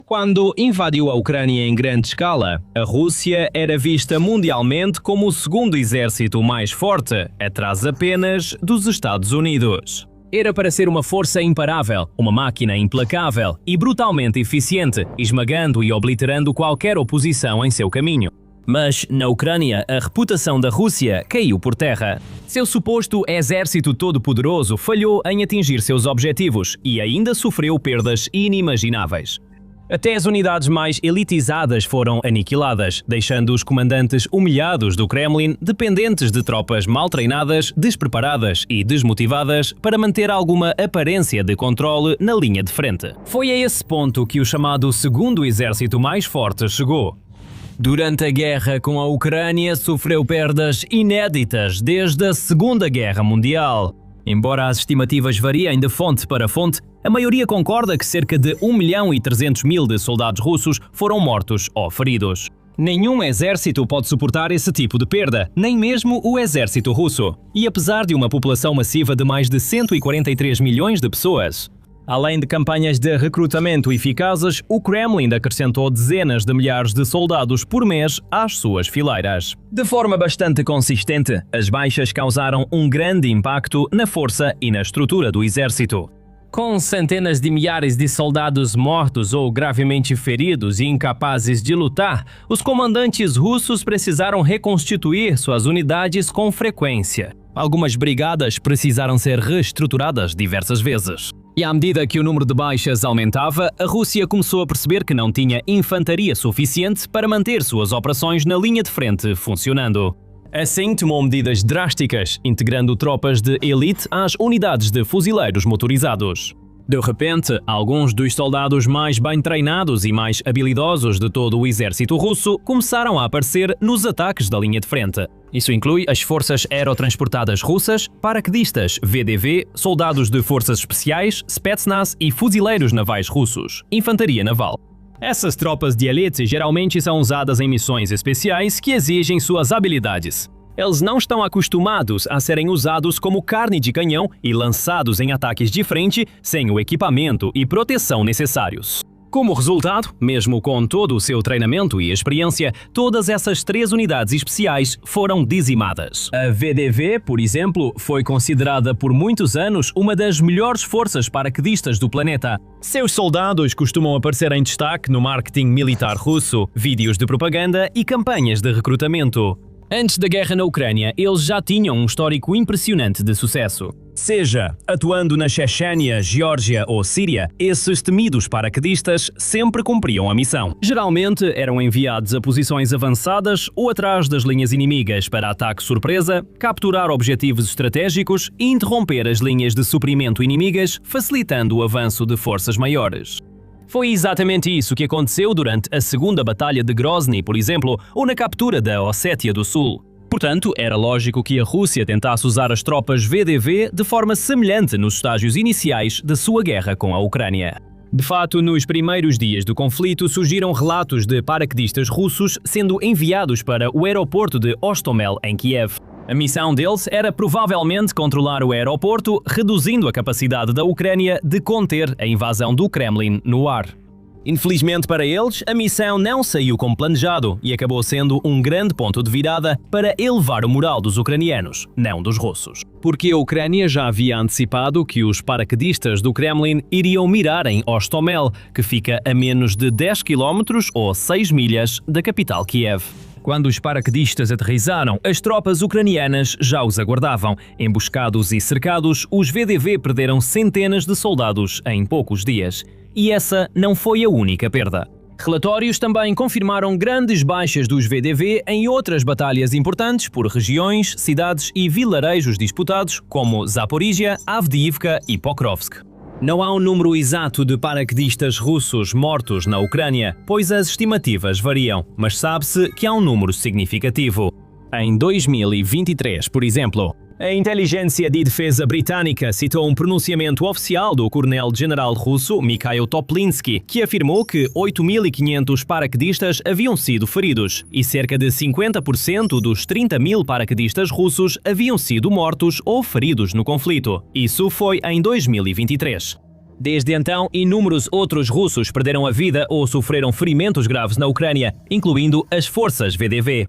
Quando invadiu a Ucrânia em grande escala, a Rússia era vista mundialmente como o segundo exército mais forte, atrás apenas dos Estados Unidos. Era para ser uma força imparável, uma máquina implacável e brutalmente eficiente, esmagando e obliterando qualquer oposição em seu caminho. Mas, na Ucrânia, a reputação da Rússia caiu por terra. Seu suposto exército todo-poderoso falhou em atingir seus objetivos e ainda sofreu perdas inimagináveis. Até as unidades mais elitizadas foram aniquiladas, deixando os comandantes humilhados do Kremlin dependentes de tropas mal treinadas, despreparadas e desmotivadas para manter alguma aparência de controle na linha de frente. Foi a esse ponto que o chamado segundo exército mais forte chegou. Durante a guerra com a Ucrânia, sofreu perdas inéditas desde a Segunda Guerra Mundial. Embora as estimativas variem de fonte para fonte, a maioria concorda que cerca de 1.300.000 de soldados russos foram mortos ou feridos. Nenhum exército pode suportar esse tipo de perda, nem mesmo o exército russo. E apesar de uma população massiva de mais de 143 milhões de pessoas, além de campanhas de recrutamento eficazes, o Kremlin acrescentou dezenas de milhares de soldados por mês às suas fileiras. De forma bastante consistente, as baixas causaram um grande impacto na força e na estrutura do exército. Com centenas de milhares de soldados mortos ou gravemente feridos e incapazes de lutar, os comandantes russos precisaram reconstituir suas unidades com frequência. Algumas brigadas precisaram ser reestruturadas diversas vezes. E à medida que o número de baixas aumentava, a Rússia começou a perceber que não tinha infantaria suficiente para manter suas operações na linha de frente funcionando. Assim, tomou medidas drásticas, integrando tropas de elite às unidades de fuzileiros motorizados. De repente, alguns dos soldados mais bem treinados e mais habilidosos de todo o exército russo começaram a aparecer nos ataques da linha de frente. Isso inclui as forças aerotransportadas russas, paraquedistas VDV, soldados de forças especiais, Spetsnaz e fuzileiros navais russos, infantaria naval. Essas tropas de elite geralmente são usadas em missões especiais que exigem suas habilidades. Eles não estão acostumados a serem usados como carne de canhão e lançados em ataques de frente sem o equipamento e proteção necessários. Como resultado, mesmo com todo o seu treinamento e experiência, todas essas três unidades especiais foram dizimadas. A VDV, por exemplo, foi considerada por muitos anos uma das melhores forças paraquedistas do planeta. Seus soldados costumam aparecer em destaque no marketing militar russo, vídeos de propaganda e campanhas de recrutamento. Antes da guerra na Ucrânia, eles já tinham um histórico impressionante de sucesso. Seja atuando na Chechênia, Geórgia ou Síria, esses temidos paraquedistas sempre cumpriam a missão. Geralmente eram enviados a posições avançadas ou atrás das linhas inimigas para ataque surpresa, capturar objetivos estratégicos e interromper as linhas de suprimento inimigas, facilitando o avanço de forças maiores. Foi exatamente isso que aconteceu durante a Segunda Batalha de Grozny, por exemplo, ou na captura da Ossétia do Sul. Portanto, era lógico que a Rússia tentasse usar as tropas VDV de forma semelhante nos estágios iniciais da sua guerra com a Ucrânia. De fato, nos primeiros dias do conflito surgiram relatos de paraquedistas russos sendo enviados para o aeroporto de Hostomel, em Kiev. A missão deles era provavelmente controlar o aeroporto, reduzindo a capacidade da Ucrânia de conter a invasão do Kremlin no ar. Infelizmente para eles, a missão não saiu como planejado e acabou sendo um grande ponto de virada para elevar o moral dos ucranianos, não dos russos. Porque a Ucrânia já havia antecipado que os paraquedistas do Kremlin iriam mirar em Hostomel, que fica a menos de 10 km ou 6 milhas da capital Kiev. Quando os paraquedistas aterrizaram, as tropas ucranianas já os aguardavam. Emboscados e cercados, os VDV perderam centenas de soldados em poucos dias. E essa não foi a única perda. Relatórios também confirmaram grandes baixas dos VDV em outras batalhas importantes por regiões, cidades e vilarejos disputados, como Zaporizhia, Avdiivka e Pokrovsk. Não há um número exato de paraquedistas russos mortos na Ucrânia, pois as estimativas variam, mas sabe-se que há um número significativo. Em 2023, por exemplo, a inteligência de defesa britânica citou um pronunciamento oficial do coronel-general russo Mikhail Toplinsky, que afirmou que 8.500 paraquedistas haviam sido feridos e cerca de 50% dos 30.000 paraquedistas russos haviam sido mortos ou feridos no conflito. Isso foi em 2023. Desde então, inúmeros outros russos perderam a vida ou sofreram ferimentos graves na Ucrânia, incluindo as forças VDV.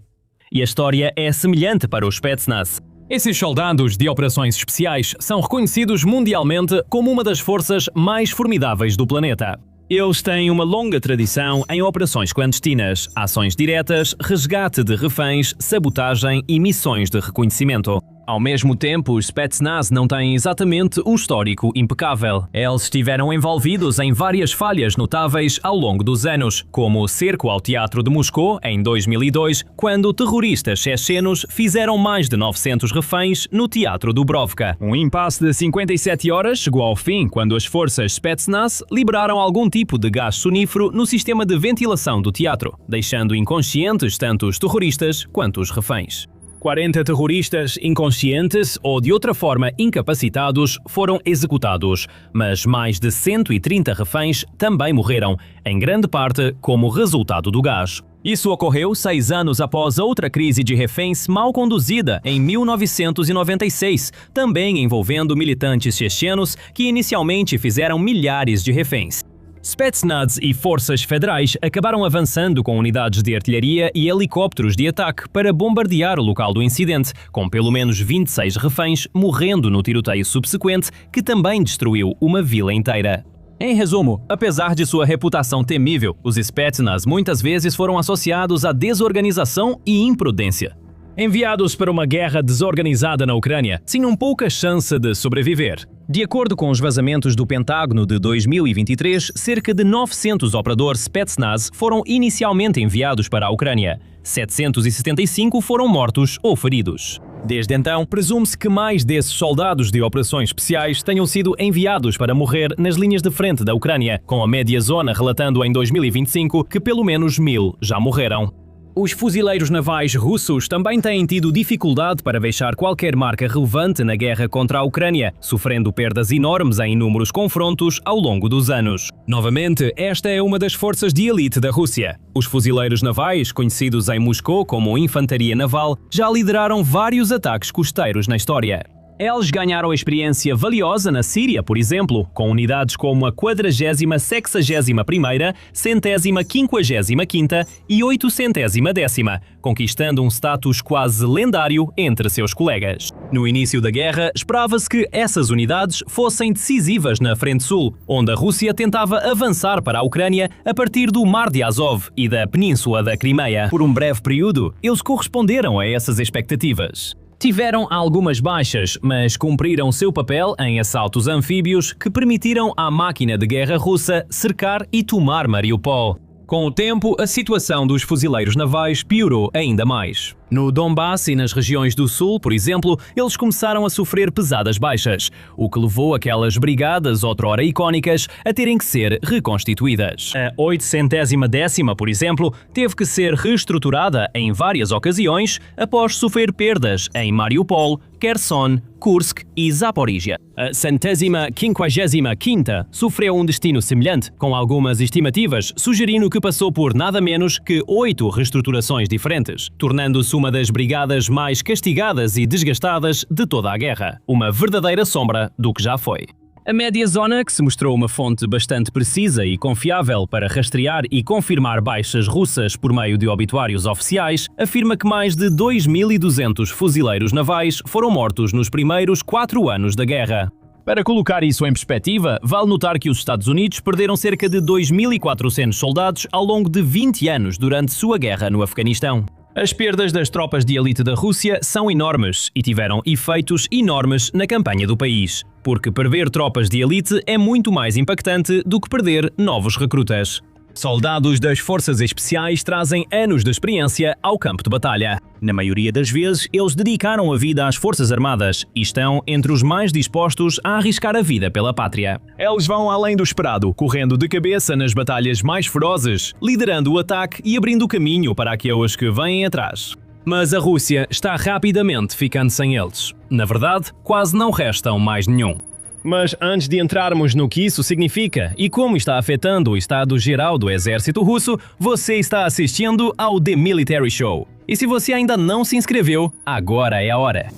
E a história é semelhante para os Spetsnaz. Esses soldados de operações especiais são reconhecidos mundialmente como uma das forças mais formidáveis do planeta. Eles têm uma longa tradição em operações clandestinas, ações diretas, resgate de reféns, sabotagem e missões de reconhecimento. Ao mesmo tempo, os Spetsnaz não têm exatamente um histórico impecável. Eles estiveram envolvidos em várias falhas notáveis ao longo dos anos, como o cerco ao Teatro de Moscou em 2002, quando terroristas chechenos fizeram mais de 900 reféns no Teatro Dubrovka. Um impasse de 57 horas chegou ao fim quando as forças Spetsnaz liberaram algum tipo de gás sonífero no sistema de ventilação do teatro, deixando inconscientes tanto os terroristas quanto os reféns. 40 terroristas inconscientes ou de outra forma incapacitados foram executados, mas mais de 130 reféns também morreram, em grande parte como resultado do gás. Isso ocorreu 6 anos após outra crise de reféns mal conduzida em 1996, também envolvendo militantes chechenos que inicialmente fizeram milhares de reféns. Spetsnaz e forças federais acabaram avançando com unidades de artilharia e helicópteros de ataque para bombardear o local do incidente, com pelo menos 26 reféns morrendo no tiroteio subsequente, que também destruiu uma vila inteira. Em resumo, apesar de sua reputação temível, os Spetsnaz muitas vezes foram associados à desorganização e imprudência. Enviados para uma guerra desorganizada na Ucrânia, tinham pouca chance de sobreviver. De acordo com os vazamentos do Pentágono de 2023, cerca de 900 operadores Spetsnaz foram inicialmente enviados para a Ucrânia. 775 foram mortos ou feridos. Desde então, presume-se que mais desses soldados de operações especiais tenham sido enviados para morrer nas linhas de frente da Ucrânia, com a média zona relatando em 2025 que pelo menos 1000 já morreram. Os fuzileiros navais russos também têm tido dificuldade para deixar qualquer marca relevante na guerra contra a Ucrânia, sofrendo perdas enormes em inúmeros confrontos ao longo dos anos. Novamente, esta é uma das forças de elite da Rússia. Os fuzileiros navais, conhecidos em Moscou como Infantaria Naval, já lideraram vários ataques costeiros na história. Eles ganharam experiência valiosa na Síria, por exemplo, com unidades como a 40ª, 61ª, 155ª e 810ª, conquistando um status quase lendário entre seus colegas. No início da guerra, esperava-se que essas unidades fossem decisivas na Frente Sul, onde a Rússia tentava avançar para a Ucrânia a partir do Mar de Azov e da Península da Crimeia. Por um breve período, eles corresponderam a essas expectativas. Tiveram algumas baixas, mas cumpriram seu papel em assaltos anfíbios que permitiram à máquina de guerra russa cercar e tomar Mariupol. Com o tempo, a situação dos fuzileiros navais piorou ainda mais. No Donbass e nas regiões do sul, por exemplo, eles começaram a sofrer pesadas baixas, o que levou aquelas brigadas outrora icónicas a terem que ser reconstituídas. A 810ª, por exemplo, teve que ser reestruturada em várias ocasiões após sofrer perdas em Mariupol, Kherson, Kursk e Zaporizhia. A 155ª sofreu um destino semelhante, com algumas estimativas sugerindo que passou por nada menos que 8 reestruturações diferentes, tornando-se uma das brigadas mais castigadas e desgastadas de toda a guerra. Uma verdadeira sombra do que já foi. A média zona, que se mostrou uma fonte bastante precisa e confiável para rastrear e confirmar baixas russas por meio de obituários oficiais, afirma que mais de 2.200 fuzileiros navais foram mortos nos primeiros 4 anos da guerra. Para colocar isso em perspectiva, vale notar que os Estados Unidos perderam cerca de 2.400 soldados ao longo de 20 anos durante sua guerra no Afeganistão. As perdas das tropas de elite da Rússia são enormes e tiveram efeitos enormes na campanha do país, porque perder tropas de elite é muito mais impactante do que perder novos recrutas. Soldados das forças especiais trazem anos de experiência ao campo de batalha. Na maioria das vezes, eles dedicaram a vida às forças armadas e estão entre os mais dispostos a arriscar a vida pela pátria. Eles vão além do esperado, correndo de cabeça nas batalhas mais ferozes, liderando o ataque e abrindo o caminho para aqueles que vêm atrás. Mas a Rússia está rapidamente ficando sem eles. Na verdade, quase não restam mais nenhum. Mas antes de entrarmos no que isso significa e como está afetando o estado geral do exército russo, você está assistindo ao The Military Show. E se você ainda não se inscreveu, agora é a hora.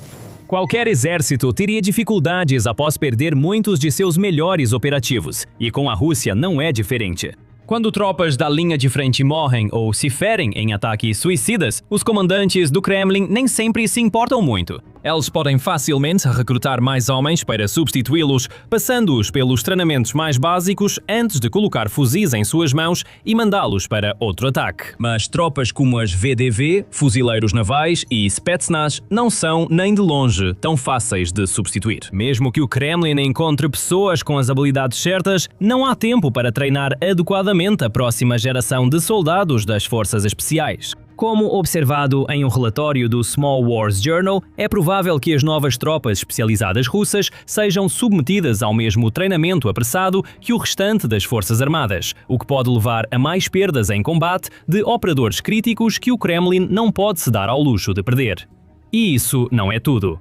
Qualquer exército teria dificuldades após perder muitos de seus melhores operativos, e com a Rússia não é diferente. Quando tropas da linha de frente morrem ou se ferem em ataques suicidas, os comandantes do Kremlin nem sempre se importam muito. Eles podem facilmente recrutar mais homens para substituí-los, passando-os pelos treinamentos mais básicos antes de colocar fuzis em suas mãos e mandá-los para outro ataque. Mas tropas como as VDV, Fuzileiros Navais e Spetsnaz não são, nem de longe, tão fáceis de substituir. Mesmo que o Kremlin encontre pessoas com as habilidades certas, não há tempo para treinar adequadamente a próxima geração de soldados das forças especiais. Como observado em um relatório do Small Wars Journal, é provável que as novas tropas especializadas russas sejam submetidas ao mesmo treinamento apressado que o restante das forças armadas, o que pode levar a mais perdas em combate de operadores críticos que o Kremlin não pode se dar ao luxo de perder. E isso não é tudo.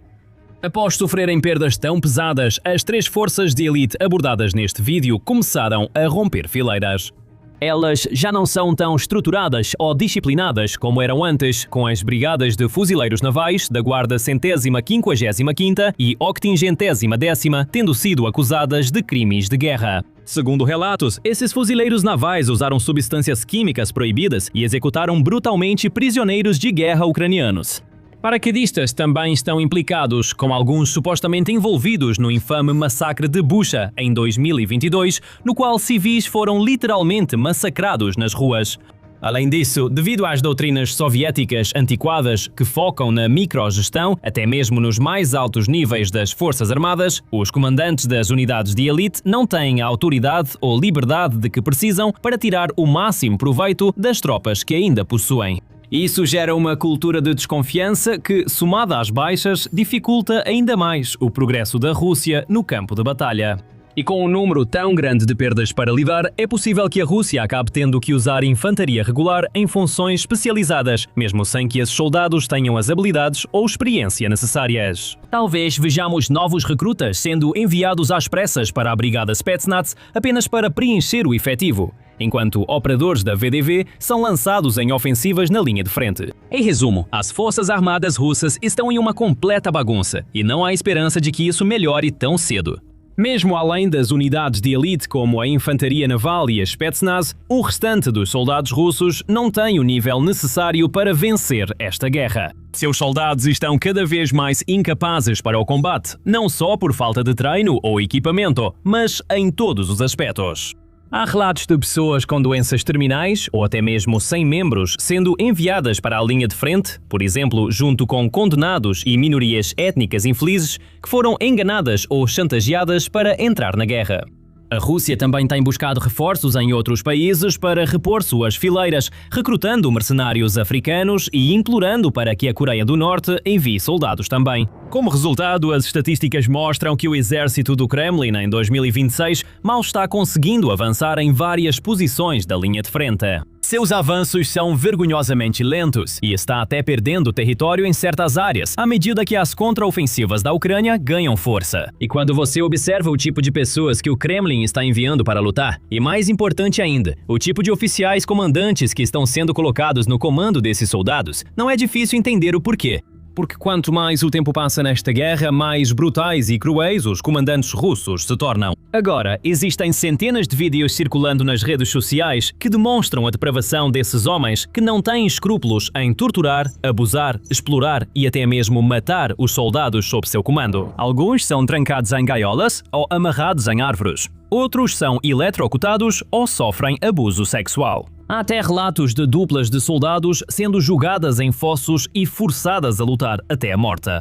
Após sofrerem perdas tão pesadas, as 3 forças de elite abordadas neste vídeo começaram a romper fileiras. Elas já não são tão estruturadas ou disciplinadas como eram antes, com as brigadas de fuzileiros navais da Guarda 155ª e 810ª tendo sido acusadas de crimes de guerra. Segundo relatos, esses fuzileiros navais usaram substâncias químicas proibidas e executaram brutalmente prisioneiros de guerra ucranianos. Paraquedistas também estão implicados, com alguns supostamente envolvidos no infame massacre de Bucha, em 2022, no qual civis foram literalmente massacrados nas ruas. Além disso, devido às doutrinas soviéticas antiquadas que focam na microgestão, até mesmo nos mais altos níveis das Forças Armadas, os comandantes das unidades de elite não têm a autoridade ou liberdade de que precisam para tirar o máximo proveito das tropas que ainda possuem. Isso gera uma cultura de desconfiança que, somada às baixas, dificulta ainda mais o progresso da Rússia no campo de batalha. E com um número tão grande de perdas para lidar, é possível que a Rússia acabe tendo que usar infantaria regular em funções especializadas, mesmo sem que esses soldados tenham as habilidades ou experiência necessárias. Talvez vejamos novos recrutas sendo enviados às pressas para a Brigada Spetsnaz apenas para preencher o efetivo, enquanto operadores da VDV são lançados em ofensivas na linha de frente. Em resumo, as forças armadas russas estão em uma completa bagunça e não há esperança de que isso melhore tão cedo. Mesmo além das unidades de elite como a Infantaria Naval e a Spetsnaz, o restante dos soldados russos não tem o nível necessário para vencer esta guerra. Seus soldados estão cada vez mais incapazes para o combate, não só por falta de treino ou equipamento, mas em todos os aspectos. Há relatos de pessoas com doenças terminais ou até mesmo sem membros sendo enviadas para a linha de frente, por exemplo, junto com condenados e minorias étnicas infelizes que foram enganadas ou chantageadas para entrar na guerra. A Rússia também tem buscado reforços em outros países para repor suas fileiras, recrutando mercenários africanos e implorando para que a Coreia do Norte envie soldados também. Como resultado, as estatísticas mostram que o exército do Kremlin em 2026 mal está conseguindo avançar em várias posições da linha de frente. Seus avanços são vergonhosamente lentos e está até perdendo território em certas áreas, à medida que as contraofensivas da Ucrânia ganham força. E quando você observa o tipo de pessoas que o Kremlin está enviando para lutar, e mais importante ainda, o tipo de oficiais comandantes que estão sendo colocados no comando desses soldados, não é difícil entender o porquê. Porque quanto mais o tempo passa nesta guerra, mais brutais e cruéis os comandantes russos se tornam. Agora, existem centenas de vídeos circulando nas redes sociais que demonstram a depravação desses homens que não têm escrúpulos em torturar, abusar, explorar e até mesmo matar os soldados sob seu comando. Alguns são trancados em gaiolas ou amarrados em árvores. Outros são eletrocutados ou sofrem abuso sexual. Há até relatos de duplas de soldados sendo jogadas em fossos e forçadas a lutar até a morte.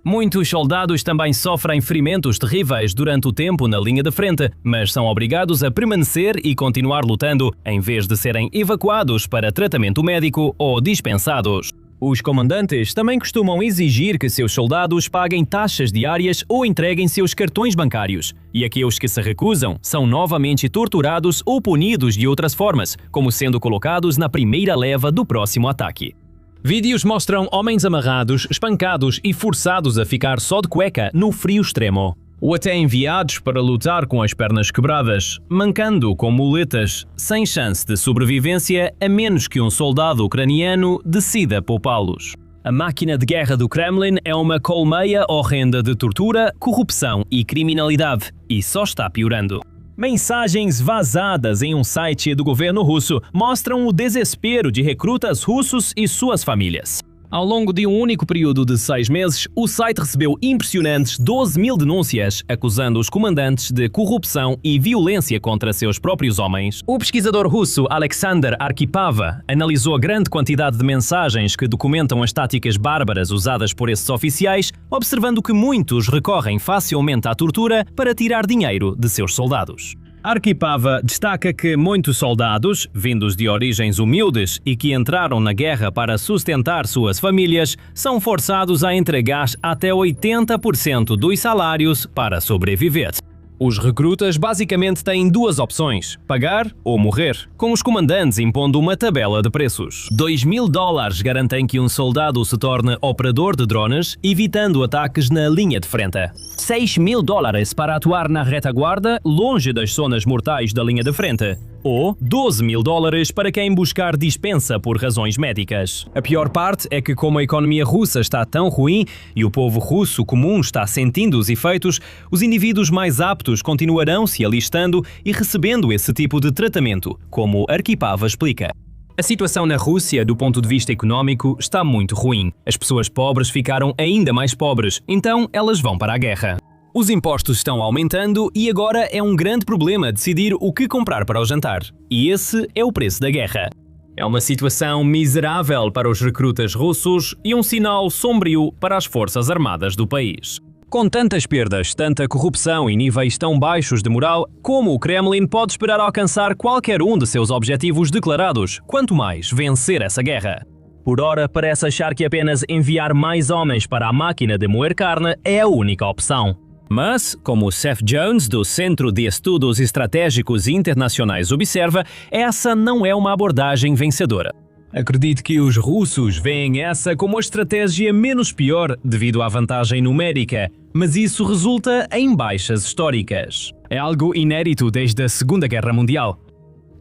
Muitos soldados também sofrem ferimentos terríveis durante o tempo na linha de frente, mas são obrigados a permanecer e continuar lutando, em vez de serem evacuados para tratamento médico ou dispensados. Os comandantes também costumam exigir que seus soldados paguem taxas diárias ou entreguem seus cartões bancários, e aqueles que se recusam são novamente torturados ou punidos de outras formas, como sendo colocados na primeira leva do próximo ataque. Vídeos mostram homens amarrados, espancados e forçados a ficar só de cueca no frio extremo, ou até enviados para lutar com as pernas quebradas, mancando com muletas, sem chance de sobrevivência a menos que um soldado ucraniano decida poupá-los. A máquina de guerra do Kremlin é uma colmeia horrenda de tortura, corrupção e criminalidade, e só está piorando. Mensagens vazadas em um site do governo russo mostram o desespero de recrutas russos e suas famílias. Ao longo de um único período de 6 meses, o site recebeu impressionantes 12.000 denúncias, acusando os comandantes de corrupção e violência contra seus próprios homens. O pesquisador russo Alexander Arkhipava analisou a grande quantidade de mensagens que documentam as táticas bárbaras usadas por esses oficiais, observando que muitos recorrem facilmente à tortura para tirar dinheiro de seus soldados. Arkhipava destaca que muitos soldados, vindos de origens humildes e que entraram na guerra para sustentar suas famílias, são forçados a entregar até 80% dos salários para sobreviver. Os recrutas basicamente têm duas opções, pagar ou morrer, com os comandantes impondo uma tabela de preços. $2.000 garantem que um soldado se torne operador de drones, evitando ataques na linha de frente. $6.000 para atuar na retaguarda, longe das zonas mortais da linha de frente. Ou $12.000 para quem buscar dispensa por razões médicas. A pior parte é que, como a economia russa está tão ruim e o povo russo comum está sentindo os efeitos, os indivíduos mais aptos continuarão se alistando e recebendo esse tipo de tratamento, como Arkhipava explica. A situação na Rússia, do ponto de vista económico, está muito ruim. As pessoas pobres ficaram ainda mais pobres, então elas vão para a guerra. Os impostos estão aumentando e agora é um grande problema decidir o que comprar para o jantar. E esse é o preço da guerra. É uma situação miserável para os recrutas russos e um sinal sombrio para as forças armadas do país. Com tantas perdas, tanta corrupção e níveis tão baixos de moral, como o Kremlin pode esperar alcançar qualquer um de seus objetivos declarados, quanto mais vencer essa guerra? Por ora, parece achar que apenas enviar mais homens para a máquina de moer carne é a única opção. Mas, como Seth Jones, do Centro de Estudos Estratégicos Internacionais, observa, essa não é uma abordagem vencedora. Acredito que os russos veem essa como a estratégia menos pior devido à vantagem numérica, mas isso resulta em baixas históricas. É algo inédito desde a Segunda Guerra Mundial.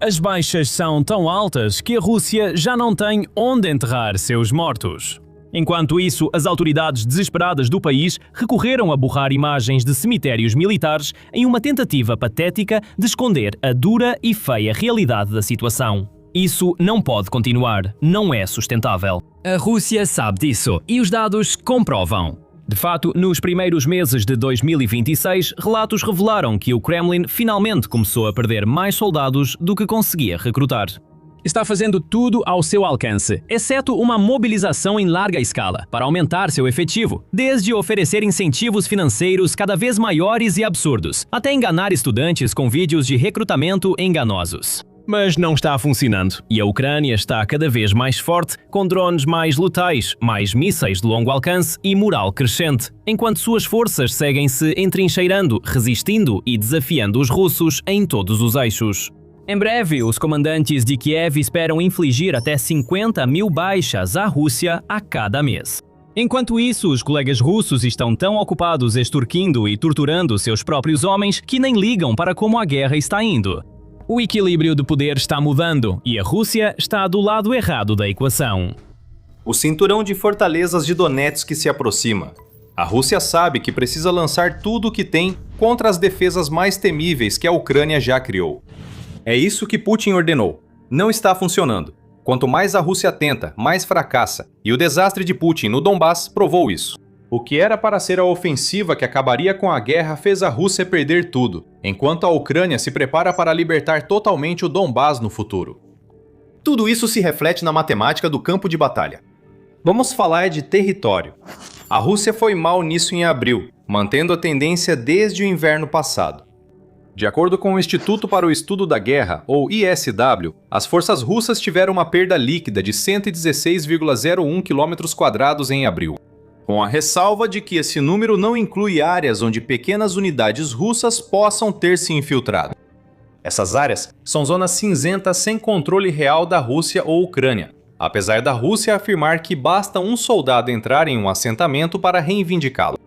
As baixas são tão altas que a Rússia já não tem onde enterrar seus mortos. Enquanto isso, as autoridades desesperadas do país recorreram a borrar imagens de cemitérios militares em uma tentativa patética de esconder a dura e feia realidade da situação. Isso não pode continuar, não é sustentável. A Rússia sabe disso e os dados comprovam. De fato, nos primeiros meses de 2026, relatos revelaram que o Kremlin finalmente começou a perder mais soldados do que conseguia recrutar. Está fazendo tudo ao seu alcance, exceto uma mobilização em larga escala, para aumentar seu efetivo, desde oferecer incentivos financeiros cada vez maiores e absurdos, até enganar estudantes com vídeos de recrutamento enganosos. Mas não está funcionando, e a Ucrânia está cada vez mais forte, com drones mais letais, mais mísseis de longo alcance e moral crescente, enquanto suas forças seguem-se entrincheirando, resistindo e desafiando os russos em todos os eixos. Em breve, os comandantes de Kiev esperam infligir até 50.000 baixas à Rússia a cada mês. Enquanto isso, os colegas russos estão tão ocupados extorquindo e torturando seus próprios homens que nem ligam para como a guerra está indo. O equilíbrio de poder está mudando e a Rússia está do lado errado da equação. O cinturão de fortalezas de Donetsk se aproxima. A Rússia sabe que precisa lançar tudo o que tem contra as defesas mais temíveis que a Ucrânia já criou. É isso que Putin ordenou. Não está funcionando. Quanto mais a Rússia tenta, mais fracassa. E o desastre de Putin no Donbass provou isso. O que era para ser a ofensiva que acabaria com a guerra fez a Rússia perder tudo, enquanto a Ucrânia se prepara para libertar totalmente o Donbass no futuro. Tudo isso se reflete na matemática do campo de batalha. Vamos falar de território. A Rússia foi mal nisso em abril, mantendo a tendência desde o inverno passado. De acordo com o Instituto para o Estudo da Guerra, ou ISW, as forças russas tiveram uma perda líquida de 116,01 km² em abril. Com a ressalva de que esse número não inclui áreas onde pequenas unidades russas possam ter se infiltrado. Essas áreas são zonas cinzentas sem controle real da Rússia ou Ucrânia, apesar da Rússia afirmar que basta um soldado entrar em um assentamento para reivindicá-lo.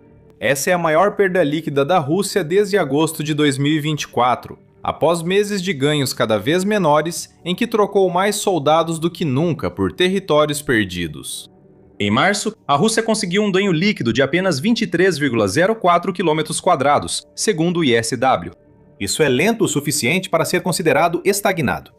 Essa é a maior perda líquida da Rússia desde agosto de 2024, após meses de ganhos cada vez menores em que trocou mais soldados do que nunca por territórios perdidos. Em março, a Rússia conseguiu um ganho líquido de apenas 23,04 km², segundo o ISW. Isso é lento o suficiente para ser considerado estagnado.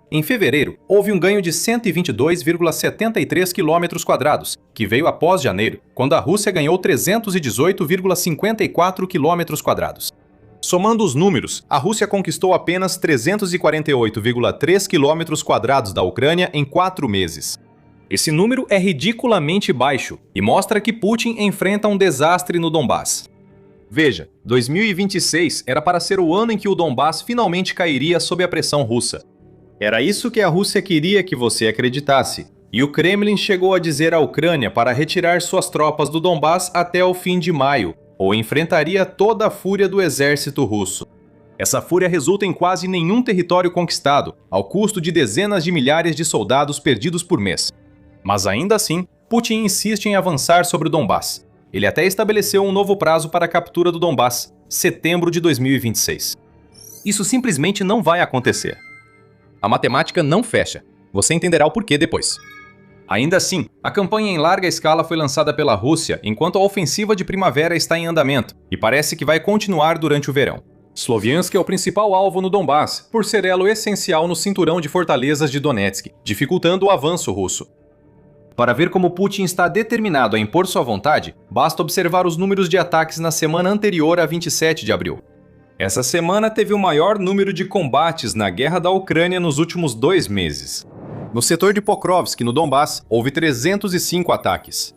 Em fevereiro, houve um ganho de 122,73 km², que veio após janeiro, quando a Rússia ganhou 318,54 km². Somando os números, a Rússia conquistou apenas 348,3 km² da Ucrânia em 4 meses. Esse número é ridiculamente baixo e mostra que Putin enfrenta um desastre no Donbass. Veja, 2026 era para ser o ano em que o Donbass finalmente cairia sob a pressão russa. Era isso que a Rússia queria que você acreditasse, e o Kremlin chegou a dizer à Ucrânia para retirar suas tropas do Donbass até o fim de maio, ou enfrentaria toda a fúria do exército russo. Essa fúria resulta em quase nenhum território conquistado, ao custo de dezenas de milhares de soldados perdidos por mês. Mas ainda assim, Putin insiste em avançar sobre o Donbass. Ele até estabeleceu um novo prazo para a captura do Donbass, setembro de 2026. Isso simplesmente não vai acontecer. A matemática não fecha. Você entenderá o porquê depois. Ainda assim, a campanha em larga escala foi lançada pela Rússia enquanto a ofensiva de primavera está em andamento e parece que vai continuar durante o verão. Sloviansk é o principal alvo no Donbass, por ser elo essencial no cinturão de fortalezas de Donetsk, dificultando o avanço russo. Para ver como Putin está determinado a impor sua vontade, basta observar os números de ataques na semana anterior a 27 de abril. Essa semana teve o maior número de combates na guerra da Ucrânia nos últimos 2 meses. No setor de Pokrovsk, no Donbass, houve 305 ataques.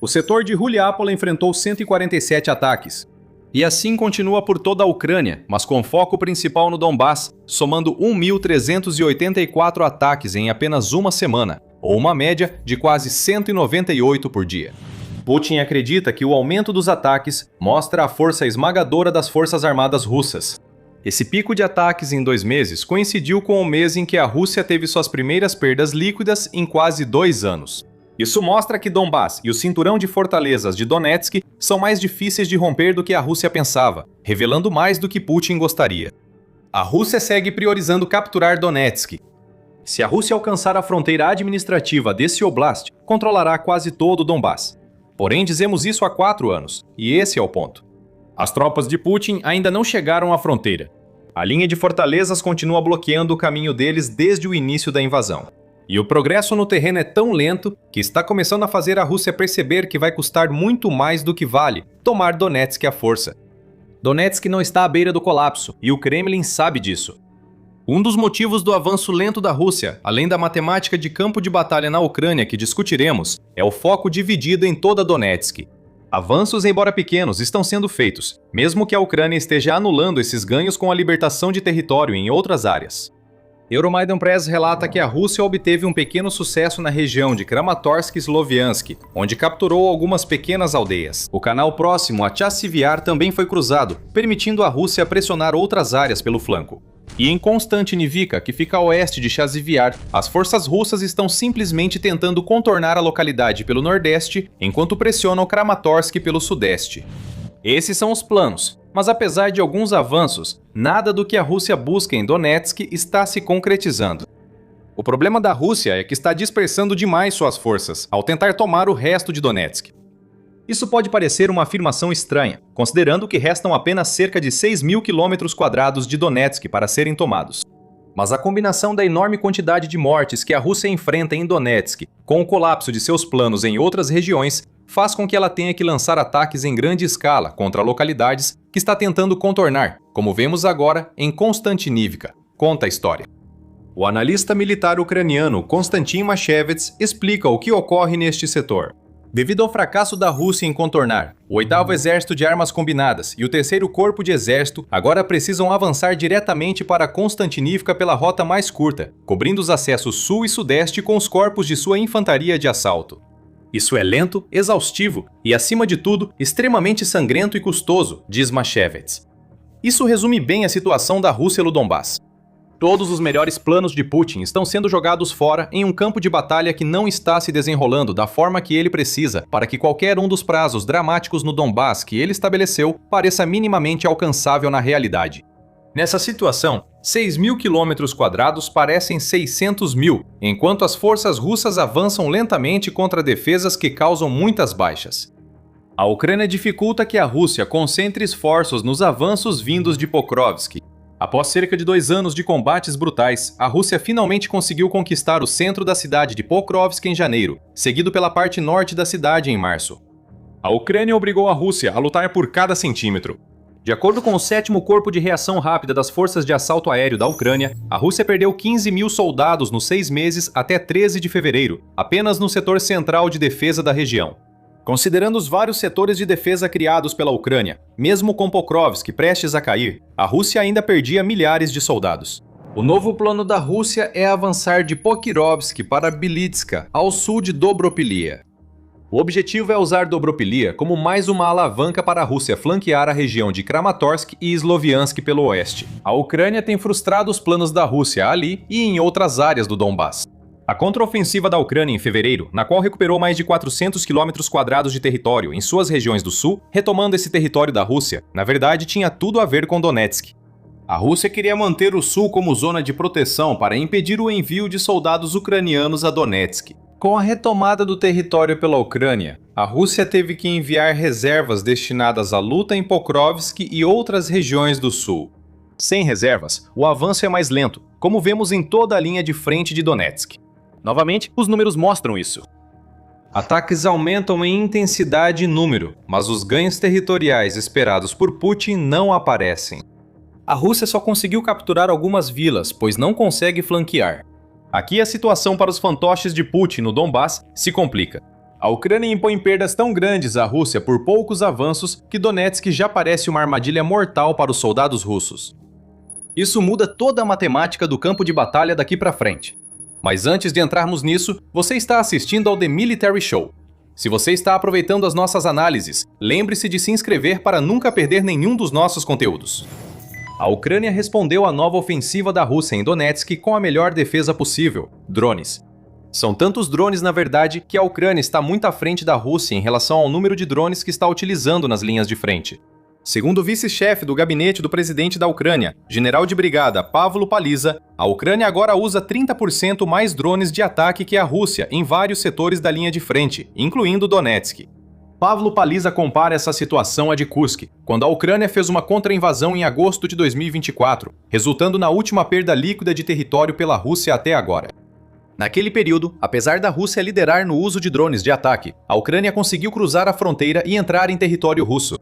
O setor de Ruliápola enfrentou 147 ataques. E assim continua por toda a Ucrânia, mas com foco principal no Donbass, somando 1.384 ataques em apenas uma semana, ou uma média de quase 198 por dia. Putin acredita que o aumento dos ataques mostra a força esmagadora das forças armadas russas. Esse pico de ataques em 2 meses coincidiu com o mês em que a Rússia teve suas primeiras perdas líquidas em quase 2 anos. Isso mostra que Donbass e o cinturão de fortalezas de Donetsk são mais difíceis de romper do que a Rússia pensava, revelando mais do que Putin gostaria. A Rússia segue priorizando capturar Donetsk. Se a Rússia alcançar a fronteira administrativa desse oblast, controlará quase todo o Donbass. Porém, dizemos isso há 4 anos, e esse é o ponto. As tropas de Putin ainda não chegaram à fronteira. A linha de fortalezas continua bloqueando o caminho deles desde o início da invasão. E o progresso no terreno é tão lento que está começando a fazer a Rússia perceber que vai custar muito mais do que vale tomar Donetsk à força. Donetsk não está à beira do colapso, e o Kremlin sabe disso. Um dos motivos do avanço lento da Rússia, além da matemática de campo de batalha na Ucrânia que discutiremos, é o foco dividido em toda Donetsk. Avanços, embora pequenos, estão sendo feitos, mesmo que a Ucrânia esteja anulando esses ganhos com a libertação de território em outras áreas. Euromaidan Press relata que a Rússia obteve um pequeno sucesso na região de Kramatorsk e Sloviansk, onde capturou algumas pequenas aldeias. O canal próximo a Chassivyar também foi cruzado, permitindo à Rússia pressionar outras áreas pelo flanco. E em Konstantinivka, que fica a oeste de Chassivyar, as forças russas estão simplesmente tentando contornar a localidade pelo nordeste, enquanto pressionam Kramatorsk pelo sudeste. Esses são os planos, mas apesar de alguns avanços, nada do que a Rússia busca em Donetsk está se concretizando. O problema da Rússia é que está dispersando demais suas forças ao tentar tomar o resto de Donetsk. Isso pode parecer uma afirmação estranha, considerando que restam apenas cerca de 6.000 km² de Donetsk para serem tomados. Mas a combinação da enorme quantidade de mortes que a Rússia enfrenta em Donetsk, com o colapso de seus planos em outras regiões, faz com que ela tenha que lançar ataques em grande escala contra localidades que está tentando contornar, como vemos agora em Konstantinivka. Conta a história. O analista militar ucraniano Konstantin Mashevets explica o que ocorre neste setor. Devido ao fracasso da Rússia em contornar, o 8º Exército de Armas Combinadas e o 3º Corpo de Exército agora precisam avançar diretamente para Konstantinivka pela rota mais curta, cobrindo os acessos sul e sudeste com os corpos de sua infantaria de assalto. Isso é lento, exaustivo e, acima de tudo, extremamente sangrento e custoso, diz Mashevets. Isso resume bem a situação da Rússia no Donbass. Todos os melhores planos de Putin estão sendo jogados fora em um campo de batalha que não está se desenrolando da forma que ele precisa para que qualquer um dos prazos dramáticos no Donbass que ele estabeleceu pareça minimamente alcançável na realidade. Nessa situação, 6.000 quilômetros quadrados parecem 600 mil, enquanto as forças russas avançam lentamente contra defesas que causam muitas baixas. A Ucrânia dificulta que a Rússia concentre esforços nos avanços vindos de Pokrovsk. Após cerca de 2 anos de combates brutais, a Rússia finalmente conseguiu conquistar o centro da cidade de Pokrovsk em janeiro, seguido pela parte norte da cidade em março. A Ucrânia obrigou a Rússia a lutar por cada centímetro. De acordo com o 7º Corpo de Reação Rápida das Forças de Assalto Aéreo da Ucrânia, a Rússia perdeu 15 mil soldados nos 6 meses até 13 de fevereiro, apenas no setor central de defesa da região. Considerando os vários setores de defesa criados pela Ucrânia, mesmo com Pokrovsk prestes a cair, a Rússia ainda perdia milhares de soldados. O novo plano da Rússia é avançar de Pokrovsk para Belitska, ao sul de Dobropilia. O objetivo é usar Dobropilia como mais uma alavanca para a Rússia flanquear a região de Kramatorsk e Sloviansk pelo oeste. A Ucrânia tem frustrado os planos da Rússia ali e em outras áreas do Donbass. A contraofensiva da Ucrânia em fevereiro, na qual recuperou mais de 400 quilômetros quadrados de território em suas regiões do sul, retomando esse território da Rússia, na verdade tinha tudo a ver com Donetsk. A Rússia queria manter o sul como zona de proteção para impedir o envio de soldados ucranianos a Donetsk. Com a retomada do território pela Ucrânia, a Rússia teve que enviar reservas destinadas à luta em Pokrovsk e outras regiões do sul. Sem reservas, o avanço é mais lento, como vemos em toda a linha de frente de Donetsk. Novamente, os números mostram isso. Ataques aumentam em intensidade e número, mas os ganhos territoriais esperados por Putin não aparecem. A Rússia só conseguiu capturar algumas vilas, pois não consegue flanquear. Aqui a situação para os fantoches de Putin no Donbass se complica. A Ucrânia impõe perdas tão grandes à Rússia por poucos avanços que Donetsk já parece uma armadilha mortal para os soldados russos. Isso muda toda a matemática do campo de batalha daqui para frente. Mas antes de entrarmos nisso, você está assistindo ao The Military Show. Se você está aproveitando as nossas análises, lembre-se de se inscrever para nunca perder nenhum dos nossos conteúdos. A Ucrânia respondeu à nova ofensiva da Rússia em Donetsk com a melhor defesa possível: drones. São tantos drones, na verdade, que a Ucrânia está muito à frente da Rússia em relação ao número de drones que está utilizando nas linhas de frente. Segundo o vice-chefe do gabinete do presidente da Ucrânia, general de brigada Pavlo Paliza, a Ucrânia agora usa 30% mais drones de ataque que a Rússia em vários setores da linha de frente, incluindo Donetsk. Pavlo Paliza compara essa situação à de Kursk, quando a Ucrânia fez uma contra-invasão em agosto de 2024, resultando na última perda líquida de território pela Rússia até agora. Naquele período, apesar da Rússia liderar no uso de drones de ataque, a Ucrânia conseguiu cruzar a fronteira e entrar em território russo.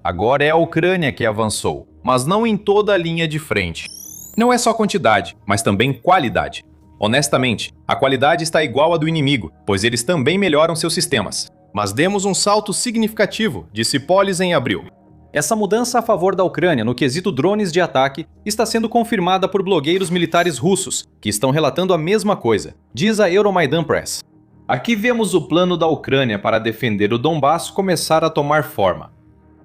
Agora é a Ucrânia que avançou, mas não em toda a linha de frente. Não é só quantidade, mas também qualidade. Honestamente, a qualidade está igual à do inimigo, pois eles também melhoram seus sistemas. Mas demos um salto significativo, disse Polis em abril. Essa mudança a favor da Ucrânia no quesito drones de ataque está sendo confirmada por blogueiros militares russos, que estão relatando a mesma coisa, diz a Euromaidan Press. Aqui vemos o plano da Ucrânia para defender o Donbass começar a tomar forma.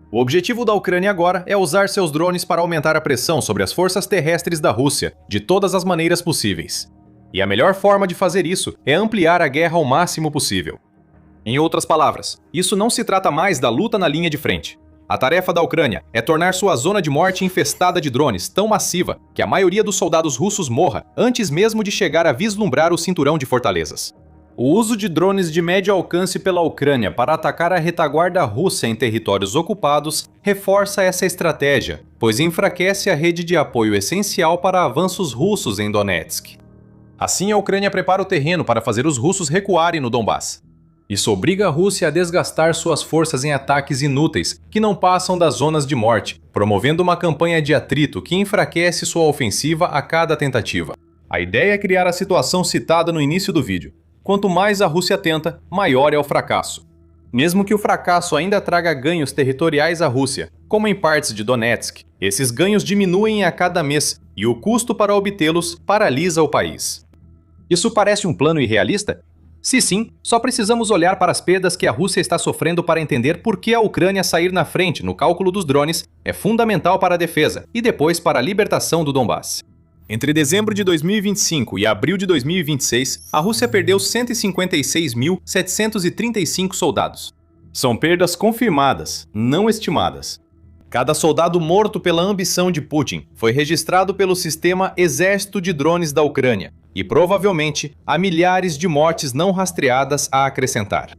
O objetivo da Ucrânia agora é usar seus drones para aumentar a pressão sobre as forças terrestres da Rússia, de todas as maneiras possíveis. E a melhor forma de fazer isso é ampliar a guerra ao máximo possível. Em outras palavras, isso não se trata mais da luta na linha de frente. A tarefa da Ucrânia é tornar sua zona de morte infestada de drones tão massiva que a maioria dos soldados russos morra antes mesmo de chegar a vislumbrar o cinturão de fortalezas. O uso de drones de médio alcance pela Ucrânia para atacar a retaguarda russa em territórios ocupados reforça essa estratégia, pois enfraquece a rede de apoio essencial para avanços russos em Donetsk. Assim, a Ucrânia prepara o terreno para fazer os russos recuarem no Donbass. Isso obriga a Rússia a desgastar suas forças em ataques inúteis, que não passam das zonas de morte, promovendo uma campanha de atrito que enfraquece sua ofensiva a cada tentativa. A ideia é criar a situação citada no início do vídeo. Quanto mais a Rússia tenta, maior é o fracasso. Mesmo que o fracasso ainda traga ganhos territoriais à Rússia, como em partes de Donetsk, esses ganhos diminuem a cada mês e o custo para obtê-los paralisa o país. Isso parece um plano irrealista? Se sim, só precisamos olhar para as perdas que a Rússia está sofrendo para entender por que a Ucrânia sair na frente no cálculo dos drones é fundamental para a defesa e depois para a libertação do Donbass. Entre dezembro de 2025 e abril de 2026, a Rússia perdeu 156.735 soldados. São perdas confirmadas, não estimadas. Cada soldado morto pela ambição de Putin foi registrado pelo sistema Exército de Drones da Ucrânia, e provavelmente há milhares de mortes não rastreadas a acrescentar.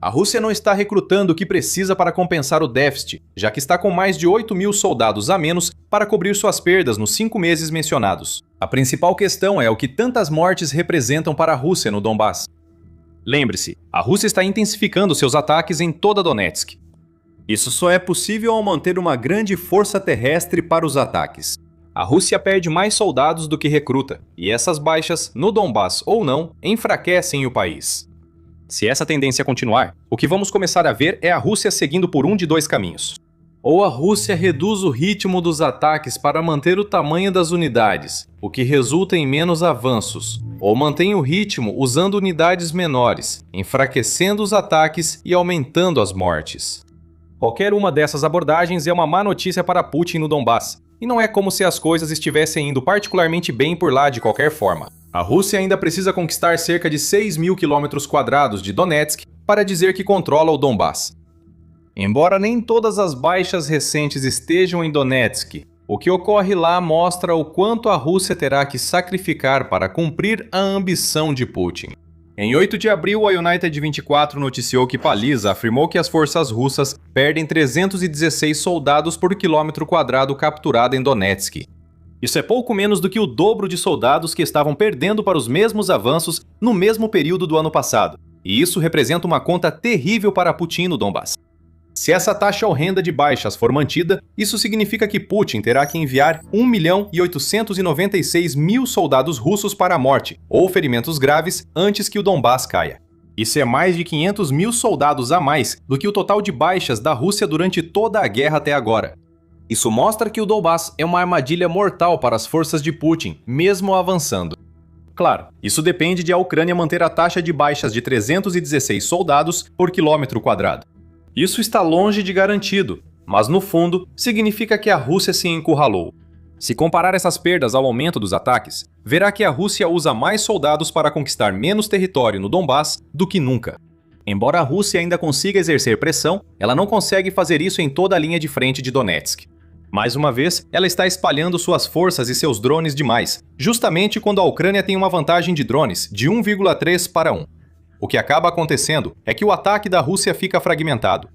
A Rússia não está recrutando o que precisa para compensar o déficit, já que está com mais de 8.000 soldados a menos para cobrir suas perdas nos 5 meses mencionados. A principal questão é o que tantas mortes representam para a Rússia no Donbass. Lembre-se, a Rússia está intensificando seus ataques em toda Donetsk. Isso só é possível ao manter uma grande força terrestre para os ataques. A Rússia perde mais soldados do que recruta, e essas baixas, no Donbass ou não, enfraquecem o país. Se essa tendência continuar, o que vamos começar a ver é a Rússia seguindo por um de dois caminhos. Ou a Rússia reduz o ritmo dos ataques para manter o tamanho das unidades, o que resulta em menos avanços, ou mantém o ritmo usando unidades menores, enfraquecendo os ataques e aumentando as mortes. Qualquer uma dessas abordagens é uma má notícia para Putin no Donbass, e não é como se as coisas estivessem indo particularmente bem por lá de qualquer forma. A Rússia ainda precisa conquistar cerca de 6.000 km² de Donetsk para dizer que controla o Donbass. Embora nem todas as baixas recentes estejam em Donetsk, o que ocorre lá mostra o quanto a Rússia terá que sacrificar para cumprir a ambição de Putin. Em 8 de abril, a United 24 noticiou que Paliza afirmou que as forças russas perdem 316 soldados por quilômetro quadrado capturado em Donetsk. Isso é pouco menos do que o dobro de soldados que estavam perdendo para os mesmos avanços no mesmo período do ano passado. E isso representa uma conta terrível para Putin no Donbass. Se essa taxa horrenda de baixas for mantida, isso significa que Putin terá que enviar 1.896.000 soldados russos para a morte ou ferimentos graves antes que o Donbass caia. Isso é mais de 500.000 soldados a mais do que o total de baixas da Rússia durante toda a guerra até agora. Isso mostra que o Donbass é uma armadilha mortal para as forças de Putin, mesmo avançando. Claro, isso depende de a Ucrânia manter a taxa de baixas de 316 soldados por quilômetro quadrado. Isso está longe de garantido, mas no fundo significa que a Rússia se encurralou. Se comparar essas perdas ao aumento dos ataques, verá que a Rússia usa mais soldados para conquistar menos território no Donbass do que nunca. Embora a Rússia ainda consiga exercer pressão, ela não consegue fazer isso em toda a linha de frente de Donetsk. Mais uma vez, ela está espalhando suas forças e seus drones demais, justamente quando a Ucrânia tem uma vantagem de drones de 1,3 para 1. O que acaba acontecendo é que o ataque da Rússia fica fragmentado.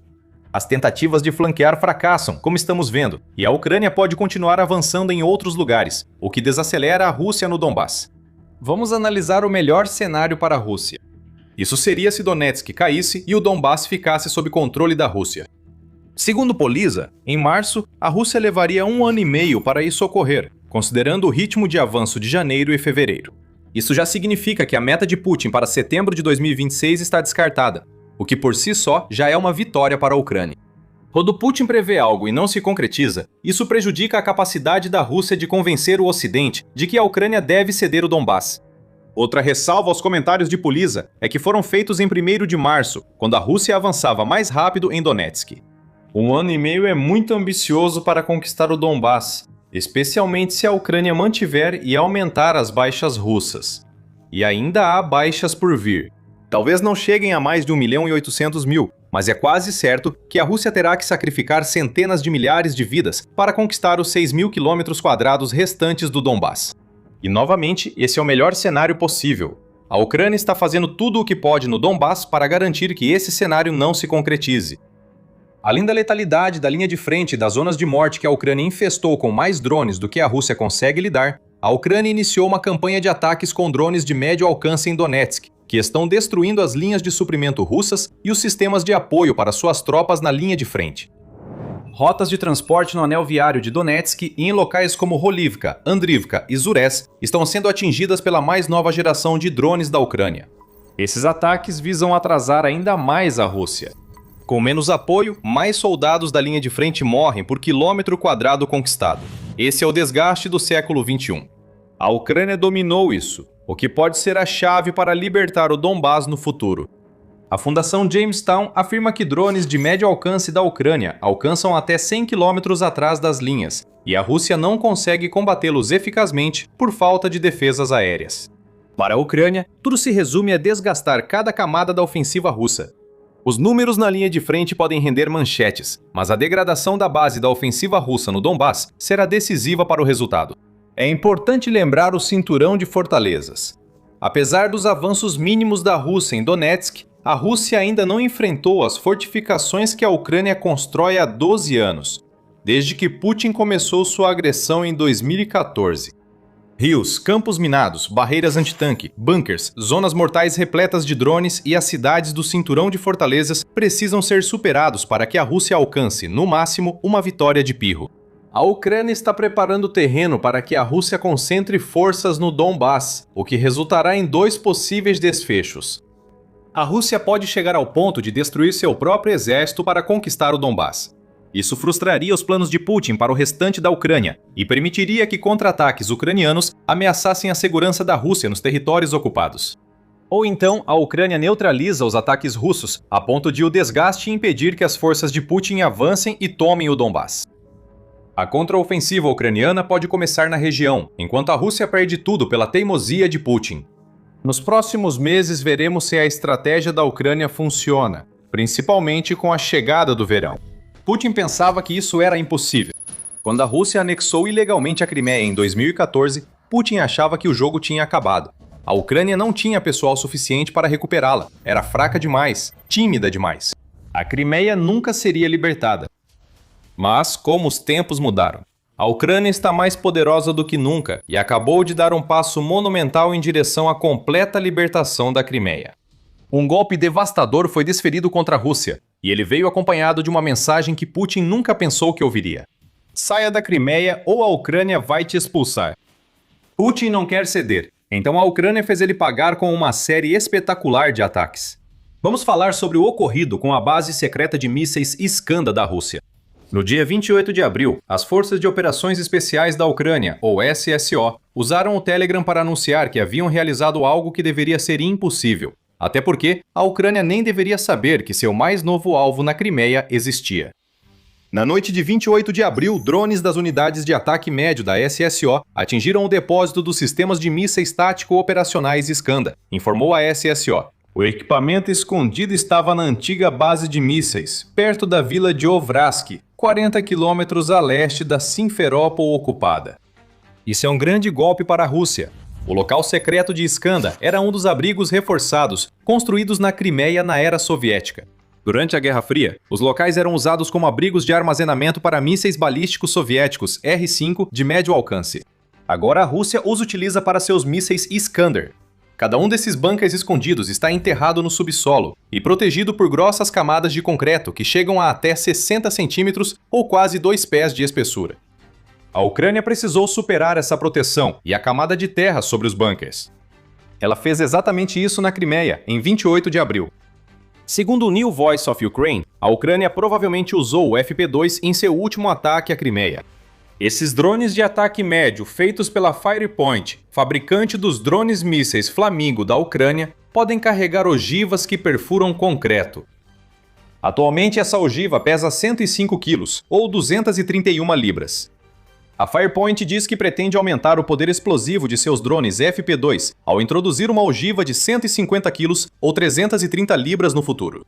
As tentativas de flanquear fracassam, como estamos vendo, e a Ucrânia pode continuar avançando em outros lugares, o que desacelera a Rússia no Donbass. Vamos analisar o melhor cenário para a Rússia. Isso seria se Donetsk caísse e o Donbass ficasse sob controle da Rússia. Segundo Paliza, em março, a Rússia levaria 1 ano e meio para isso ocorrer, considerando o ritmo de avanço de janeiro e fevereiro. Isso já significa que a meta de Putin para setembro de 2026 está descartada, o que por si só já é uma vitória para a Ucrânia. Quando Putin prevê algo e não se concretiza, isso prejudica a capacidade da Rússia de convencer o Ocidente de que a Ucrânia deve ceder o Donbass. Outra ressalva aos comentários de Paliza é que foram feitos em 1º de março, quando a Rússia avançava mais rápido em Donetsk. 1 ano e meio é muito ambicioso para conquistar o Donbass, especialmente se a Ucrânia mantiver e aumentar as baixas russas. E ainda há baixas por vir. Talvez não cheguem a mais de 1.800.000, mas é quase certo que a Rússia terá que sacrificar centenas de milhares de vidas para conquistar os 6.000 km² restantes do Donbass. E novamente, esse é o melhor cenário possível. A Ucrânia está fazendo tudo o que pode no Donbass para garantir que esse cenário não se concretize. Além da letalidade da linha de frente e das zonas de morte que a Ucrânia infestou com mais drones do que a Rússia consegue lidar, a Ucrânia iniciou uma campanha de ataques com drones de médio alcance em Donetsk, que estão destruindo as linhas de suprimento russas e os sistemas de apoio para suas tropas na linha de frente. Rotas de transporte no anel viário de Donetsk e em locais como Rolivka, Andrivka e Zurez estão sendo atingidas pela mais nova geração de drones da Ucrânia. Esses ataques visam atrasar ainda mais a Rússia. Com menos apoio, mais soldados da linha de frente morrem por quilômetro quadrado conquistado. Esse é o desgaste do século XXI. A Ucrânia dominou isso, o que pode ser a chave para libertar o Donbass no futuro. A Fundação Jamestown afirma que drones de médio alcance da Ucrânia alcançam até 100 km atrás das linhas, e a Rússia não consegue combatê-los eficazmente por falta de defesas aéreas. Para a Ucrânia, tudo se resume a desgastar cada camada da ofensiva russa. Os números na linha de frente podem render manchetes, mas a degradação da base da ofensiva russa no Donbass será decisiva para o resultado. É importante lembrar o cinturão de fortalezas. Apesar dos avanços mínimos da Rússia em Donetsk, a Rússia ainda não enfrentou as fortificações que a Ucrânia constrói há 12 anos, desde que Putin começou sua agressão em 2014. Rios, campos minados, barreiras antitanque, bunkers, zonas mortais repletas de drones e as cidades do cinturão de fortalezas precisam ser superados para que a Rússia alcance, no máximo, uma vitória de pirro. A Ucrânia está preparando o terreno para que a Rússia concentre forças no Donbass, o que resultará em 2 possíveis desfechos. A Rússia pode chegar ao ponto de destruir seu próprio exército para conquistar o Donbass. Isso frustraria os planos de Putin para o restante da Ucrânia e permitiria que contra-ataques ucranianos ameaçassem a segurança da Rússia nos territórios ocupados. Ou então, a Ucrânia neutraliza os ataques russos, a ponto de o desgaste impedir que as forças de Putin avancem e tomem o Donbass. A contraofensiva ucraniana pode começar na região, enquanto a Rússia perde tudo pela teimosia de Putin. Nos próximos meses veremos se a estratégia da Ucrânia funciona, principalmente com a chegada do verão. Putin pensava que isso era impossível. Quando a Rússia anexou ilegalmente a Crimeia em 2014, Putin achava que o jogo tinha acabado. A Ucrânia não tinha pessoal suficiente para recuperá-la, era fraca demais, tímida demais. A Crimeia nunca seria libertada. Mas, como os tempos mudaram, a Ucrânia está mais poderosa do que nunca e acabou de dar um passo monumental em direção à completa libertação da Crimeia. Um golpe devastador foi desferido contra a Rússia, e ele veio acompanhado de uma mensagem que Putin nunca pensou que ouviria. Saia da Crimeia ou a Ucrânia vai te expulsar. Putin não quer ceder, então a Ucrânia fez ele pagar com uma série espetacular de ataques. Vamos falar sobre o ocorrido com a base secreta de mísseis Iskander da Rússia. No dia 28 de abril, as Forças de Operações Especiais da Ucrânia, ou SSO, usaram o Telegram para anunciar que haviam realizado algo que deveria ser impossível. Até porque a Ucrânia nem deveria saber que seu mais novo alvo na Crimeia existia. Na noite de 28 de abril, drones das unidades de ataque médio da SSO atingiram o depósito dos sistemas de mísseis tático-operacionais Iskander, informou a SSO. O equipamento escondido estava na antiga base de mísseis, perto da vila de Ovrask, 40 quilômetros a leste da Simferópol ocupada. Isso é um grande golpe para a Rússia. O local secreto de Iskander era um dos abrigos reforçados, construídos na Crimeia na era soviética. Durante a Guerra Fria, os locais eram usados como abrigos de armazenamento para mísseis balísticos soviéticos R-5 de médio alcance. Agora a Rússia os utiliza para seus mísseis Iskander. Cada um desses bunkers escondidos está enterrado no subsolo e protegido por grossas camadas de concreto que chegam a até 60 centímetros ou quase 2 pés de espessura. A Ucrânia precisou superar essa proteção e a camada de terra sobre os bunkers. Ela fez exatamente isso na Crimeia, em 28 de abril. Segundo o New Voice of Ukraine, a Ucrânia provavelmente usou o FP2 em seu último ataque à Crimeia. Esses drones de ataque médio feitos pela Firepoint, fabricante dos drones mísseis Flamingo da Ucrânia, podem carregar ogivas que perfuram concreto. Atualmente essa ogiva pesa 105 quilos, ou 231 libras. A Firepoint diz que pretende aumentar o poder explosivo de seus drones FP2 ao introduzir uma ogiva de 150 quilos ou 330 libras no futuro.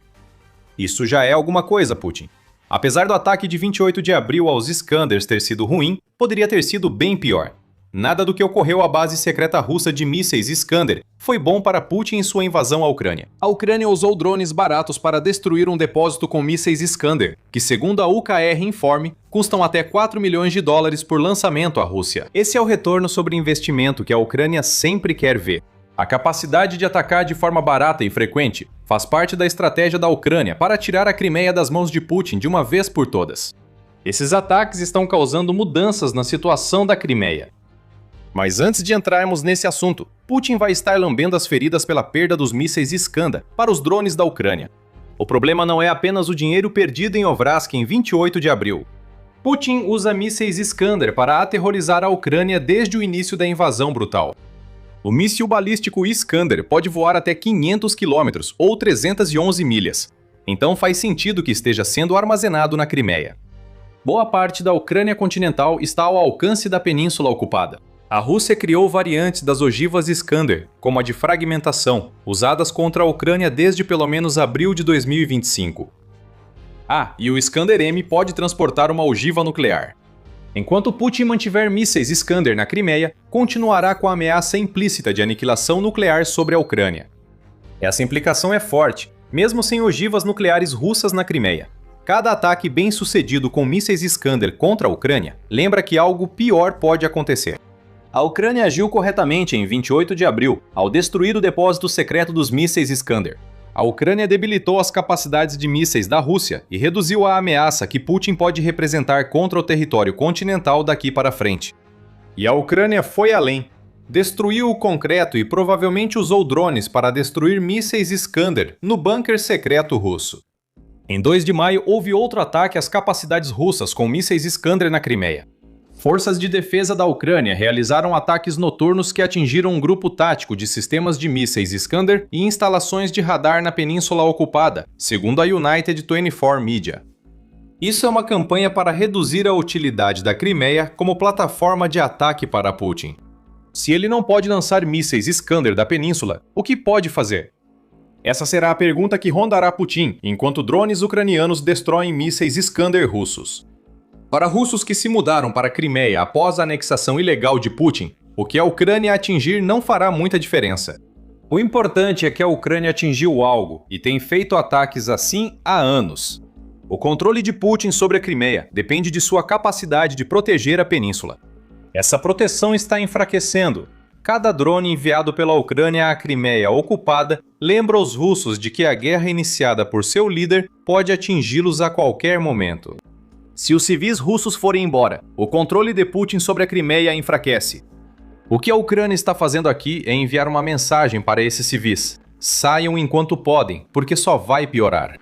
Isso já é alguma coisa, Putin. Apesar do ataque de 28 de abril aos Iskanders ter sido ruim, poderia ter sido bem pior. Nada do que ocorreu à base secreta russa de mísseis Iskander foi bom para Putin em sua invasão à Ucrânia. A Ucrânia usou drones baratos para destruir um depósito com mísseis Iskander, que segundo a UKR Informe, custam até 4 milhões de dólares por lançamento à Rússia. Esse é o retorno sobre investimento que a Ucrânia sempre quer ver. A capacidade de atacar de forma barata e frequente faz parte da estratégia da Ucrânia para tirar a Crimeia das mãos de Putin de uma vez por todas. Esses ataques estão causando mudanças na situação da Crimeia. Mas antes de entrarmos nesse assunto, Putin vai estar lambendo as feridas pela perda dos mísseis Iskander para os drones da Ucrânia. O problema não é apenas o dinheiro perdido em Ovrask em 28 de abril. Putin usa mísseis Iskander para aterrorizar a Ucrânia desde o início da invasão brutal. O míssil balístico Iskander pode voar até 500 quilômetros ou 311 milhas. Então faz sentido que esteja sendo armazenado na Crimeia. Boa parte da Ucrânia continental está ao alcance da península ocupada. A Rússia criou variantes das ogivas Iskander, como a de fragmentação, usadas contra a Ucrânia desde pelo menos abril de 2025. E o Iskander-M pode transportar uma ogiva nuclear. Enquanto Putin mantiver mísseis Iskander na Crimeia, continuará com a ameaça implícita de aniquilação nuclear sobre a Ucrânia. Essa implicação é forte, mesmo sem ogivas nucleares russas na Crimeia. Cada ataque bem-sucedido com mísseis Iskander contra a Ucrânia lembra que algo pior pode acontecer. A Ucrânia agiu corretamente em 28 de abril, ao destruir o depósito secreto dos mísseis Iskander. A Ucrânia debilitou as capacidades de mísseis da Rússia e reduziu a ameaça que Putin pode representar contra o território continental daqui para frente. E a Ucrânia foi além. Destruiu o concreto e provavelmente usou drones para destruir mísseis Iskander no bunker secreto russo. Em 2 de maio, houve outro ataque às capacidades russas com mísseis Iskander na Crimeia. Forças de defesa da Ucrânia realizaram ataques noturnos que atingiram um grupo tático de sistemas de mísseis Iskander e instalações de radar na península ocupada, segundo a United 24 Media. Isso é uma campanha para reduzir a utilidade da Crimeia como plataforma de ataque para Putin. Se ele não pode lançar mísseis Iskander da península, o que pode fazer? Essa será a pergunta que rondará Putin enquanto drones ucranianos destroem mísseis Iskander russos. Para russos que se mudaram para a Crimeia após a anexação ilegal de Putin, o que a Ucrânia atingir não fará muita diferença. O importante é que a Ucrânia atingiu algo e tem feito ataques assim há anos. O controle de Putin sobre a Crimeia depende de sua capacidade de proteger a península. Essa proteção está enfraquecendo. Cada drone enviado pela Ucrânia à Crimeia ocupada lembra os russos de que a guerra iniciada por seu líder pode atingi-los a qualquer momento. Se os civis russos forem embora, o controle de Putin sobre a Crimeia enfraquece. O que a Ucrânia está fazendo aqui é enviar uma mensagem para esses civis. Saiam enquanto podem, porque só vai piorar.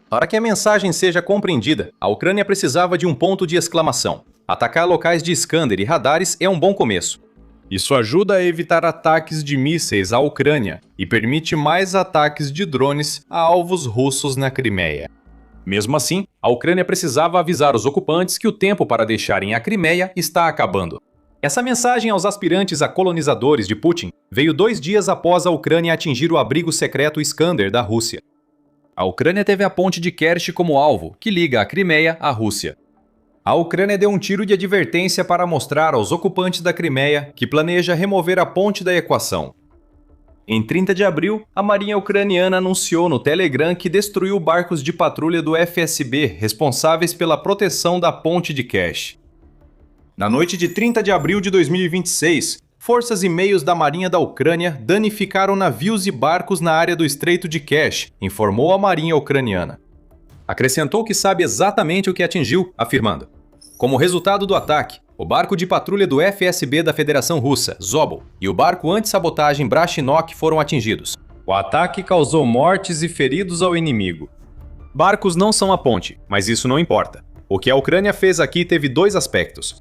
Para que a mensagem seja compreendida, a Ucrânia precisava de um ponto de exclamação. Atacar locais de Iskander e radares é um bom começo. Isso ajuda a evitar ataques de mísseis à Ucrânia e permite mais ataques de drones a alvos russos na Crimeia. Mesmo assim, a Ucrânia precisava avisar os ocupantes que o tempo para deixarem a Crimeia está acabando. Essa mensagem aos aspirantes a colonizadores de Putin veio 2 dias após a Ucrânia atingir o abrigo secreto Iskander da Rússia. A Ucrânia teve a ponte de Kerch como alvo, que liga a Crimeia à Rússia. A Ucrânia deu um tiro de advertência para mostrar aos ocupantes da Crimeia que planeja remover a ponte da equação. Em 30 de abril, a Marinha Ucraniana anunciou no Telegram que destruiu barcos de patrulha do FSB responsáveis pela proteção da ponte de Kerch. Na noite de 30 de abril de 2026, forças e meios da Marinha da Ucrânia danificaram navios e barcos na área do Estreito de Kerch, informou a Marinha Ucraniana. Acrescentou que sabe exatamente o que atingiu, afirmando: como resultado do ataque, o barco de patrulha do FSB da Federação Russa, Zobel, e o barco anti-sabotagem Brashinok foram atingidos. O ataque causou mortes e feridos ao inimigo. Barcos não são a ponte, mas isso não importa. O que a Ucrânia fez aqui teve 2 aspectos.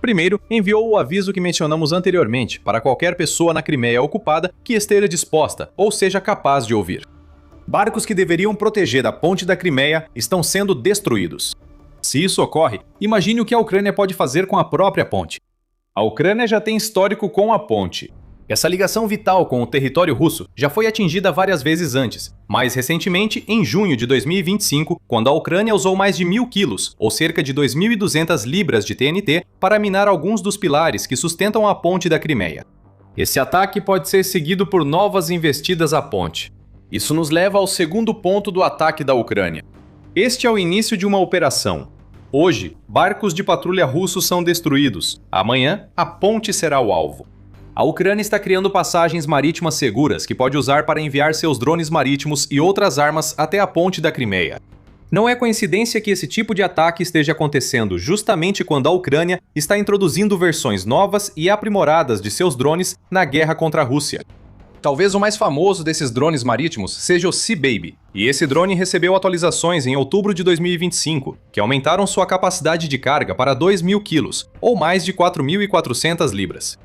Primeiro, enviou o aviso que mencionamos anteriormente para qualquer pessoa na Crimeia ocupada que esteja disposta ou seja capaz de ouvir. Barcos que deveriam proteger a ponte da Crimeia estão sendo destruídos. Se isso ocorre, imagine o que a Ucrânia pode fazer com a própria ponte. A Ucrânia já tem histórico com a ponte. Essa ligação vital com o território russo já foi atingida várias vezes antes, mais recentemente em junho de 2025, quando a Ucrânia usou mais de 1.000 quilos, ou cerca de 2.200 libras de TNT, para minar alguns dos pilares que sustentam a ponte da Crimeia. Esse ataque pode ser seguido por novas investidas à ponte. Isso nos leva ao segundo ponto do ataque da Ucrânia. Este é o início de uma operação. Hoje, barcos de patrulha russos são destruídos. Amanhã, a ponte será o alvo. A Ucrânia está criando passagens marítimas seguras que pode usar para enviar seus drones marítimos e outras armas até a ponte da Crimeia. Não é coincidência que esse tipo de ataque esteja acontecendo justamente quando a Ucrânia está introduzindo versões novas e aprimoradas de seus drones na guerra contra a Rússia. Talvez o mais famoso desses drones marítimos seja o Sea Baby, e esse drone recebeu atualizações em outubro de 2025, que aumentaram sua capacidade de carga para 2.000 quilos, ou mais de 4.400 libras.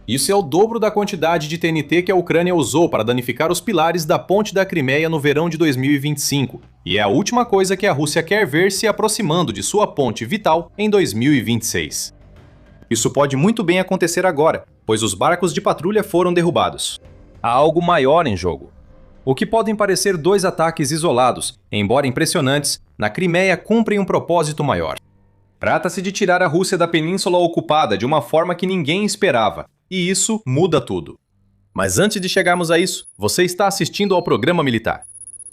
Isso é o dobro da quantidade de TNT que a Ucrânia usou para danificar os pilares da ponte da Crimeia no verão de 2025, e é a última coisa que a Rússia quer ver se aproximando de sua ponte vital em 2026. Isso pode muito bem acontecer agora, pois os barcos de patrulha foram derrubados. Há algo maior em jogo. O que podem parecer dois ataques isolados, embora impressionantes, na Crimeia cumprem um propósito maior. Trata-se de tirar a Rússia da península ocupada de uma forma que ninguém esperava, e isso muda tudo. Mas antes de chegarmos a isso, você está assistindo ao programa militar.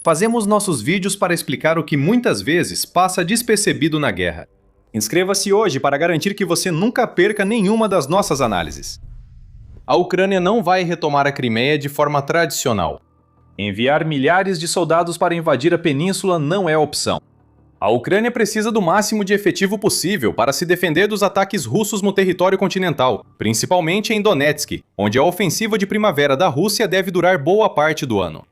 Fazemos nossos vídeos para explicar o que muitas vezes passa despercebido na guerra. Inscreva-se hoje para garantir que você nunca perca nenhuma das nossas análises. A Ucrânia não vai retomar a Crimeia de forma tradicional. Enviar milhares de soldados para invadir a península não é opção. A Ucrânia precisa do máximo de efetivo possível para se defender dos ataques russos no território continental, principalmente em Donetsk, onde a ofensiva de primavera da Rússia deve durar boa parte do ano.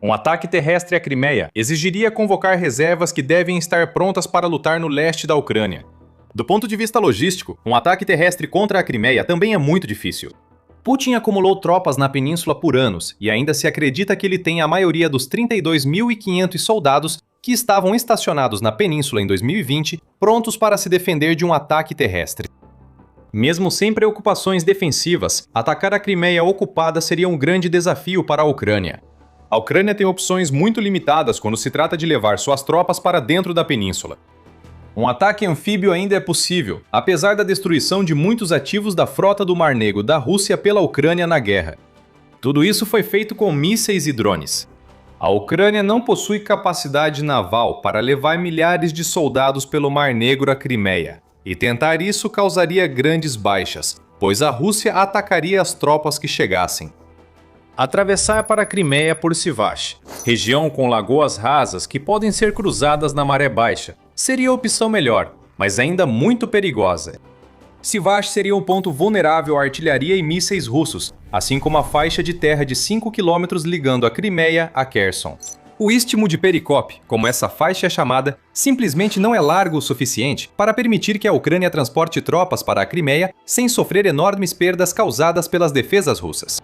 Um ataque terrestre à Crimeia exigiria convocar reservas que devem estar prontas para lutar no leste da Ucrânia. Do ponto de vista logístico, um ataque terrestre contra a Crimeia também é muito difícil. Putin acumulou tropas na península por anos e ainda se acredita que ele tem a maioria dos 32.500 soldados que estavam estacionados na península em 2020 prontos para se defender de um ataque terrestre. Mesmo sem preocupações defensivas, atacar a Crimeia ocupada seria um grande desafio para a Ucrânia. A Ucrânia tem opções muito limitadas quando se trata de levar suas tropas para dentro da península. Um ataque anfíbio ainda é possível, apesar da destruição de muitos ativos da frota do Mar Negro da Rússia pela Ucrânia na guerra. Tudo isso foi feito com mísseis e drones. A Ucrânia não possui capacidade naval para levar milhares de soldados pelo Mar Negro à Crimeia, e tentar isso causaria grandes baixas, pois a Rússia atacaria as tropas que chegassem. Atravessar para a Crimeia por Sivash, região com lagoas rasas que podem ser cruzadas na maré baixa, seria a opção melhor, mas ainda muito perigosa. Sivash seria um ponto vulnerável à artilharia e mísseis russos, assim como a faixa de terra de 5 km ligando a Crimeia a Kherson. O Istmo de Perikop, como essa faixa é chamada, simplesmente não é largo o suficiente para permitir que a Ucrânia transporte tropas para a Crimeia sem sofrer enormes perdas causadas pelas defesas russas.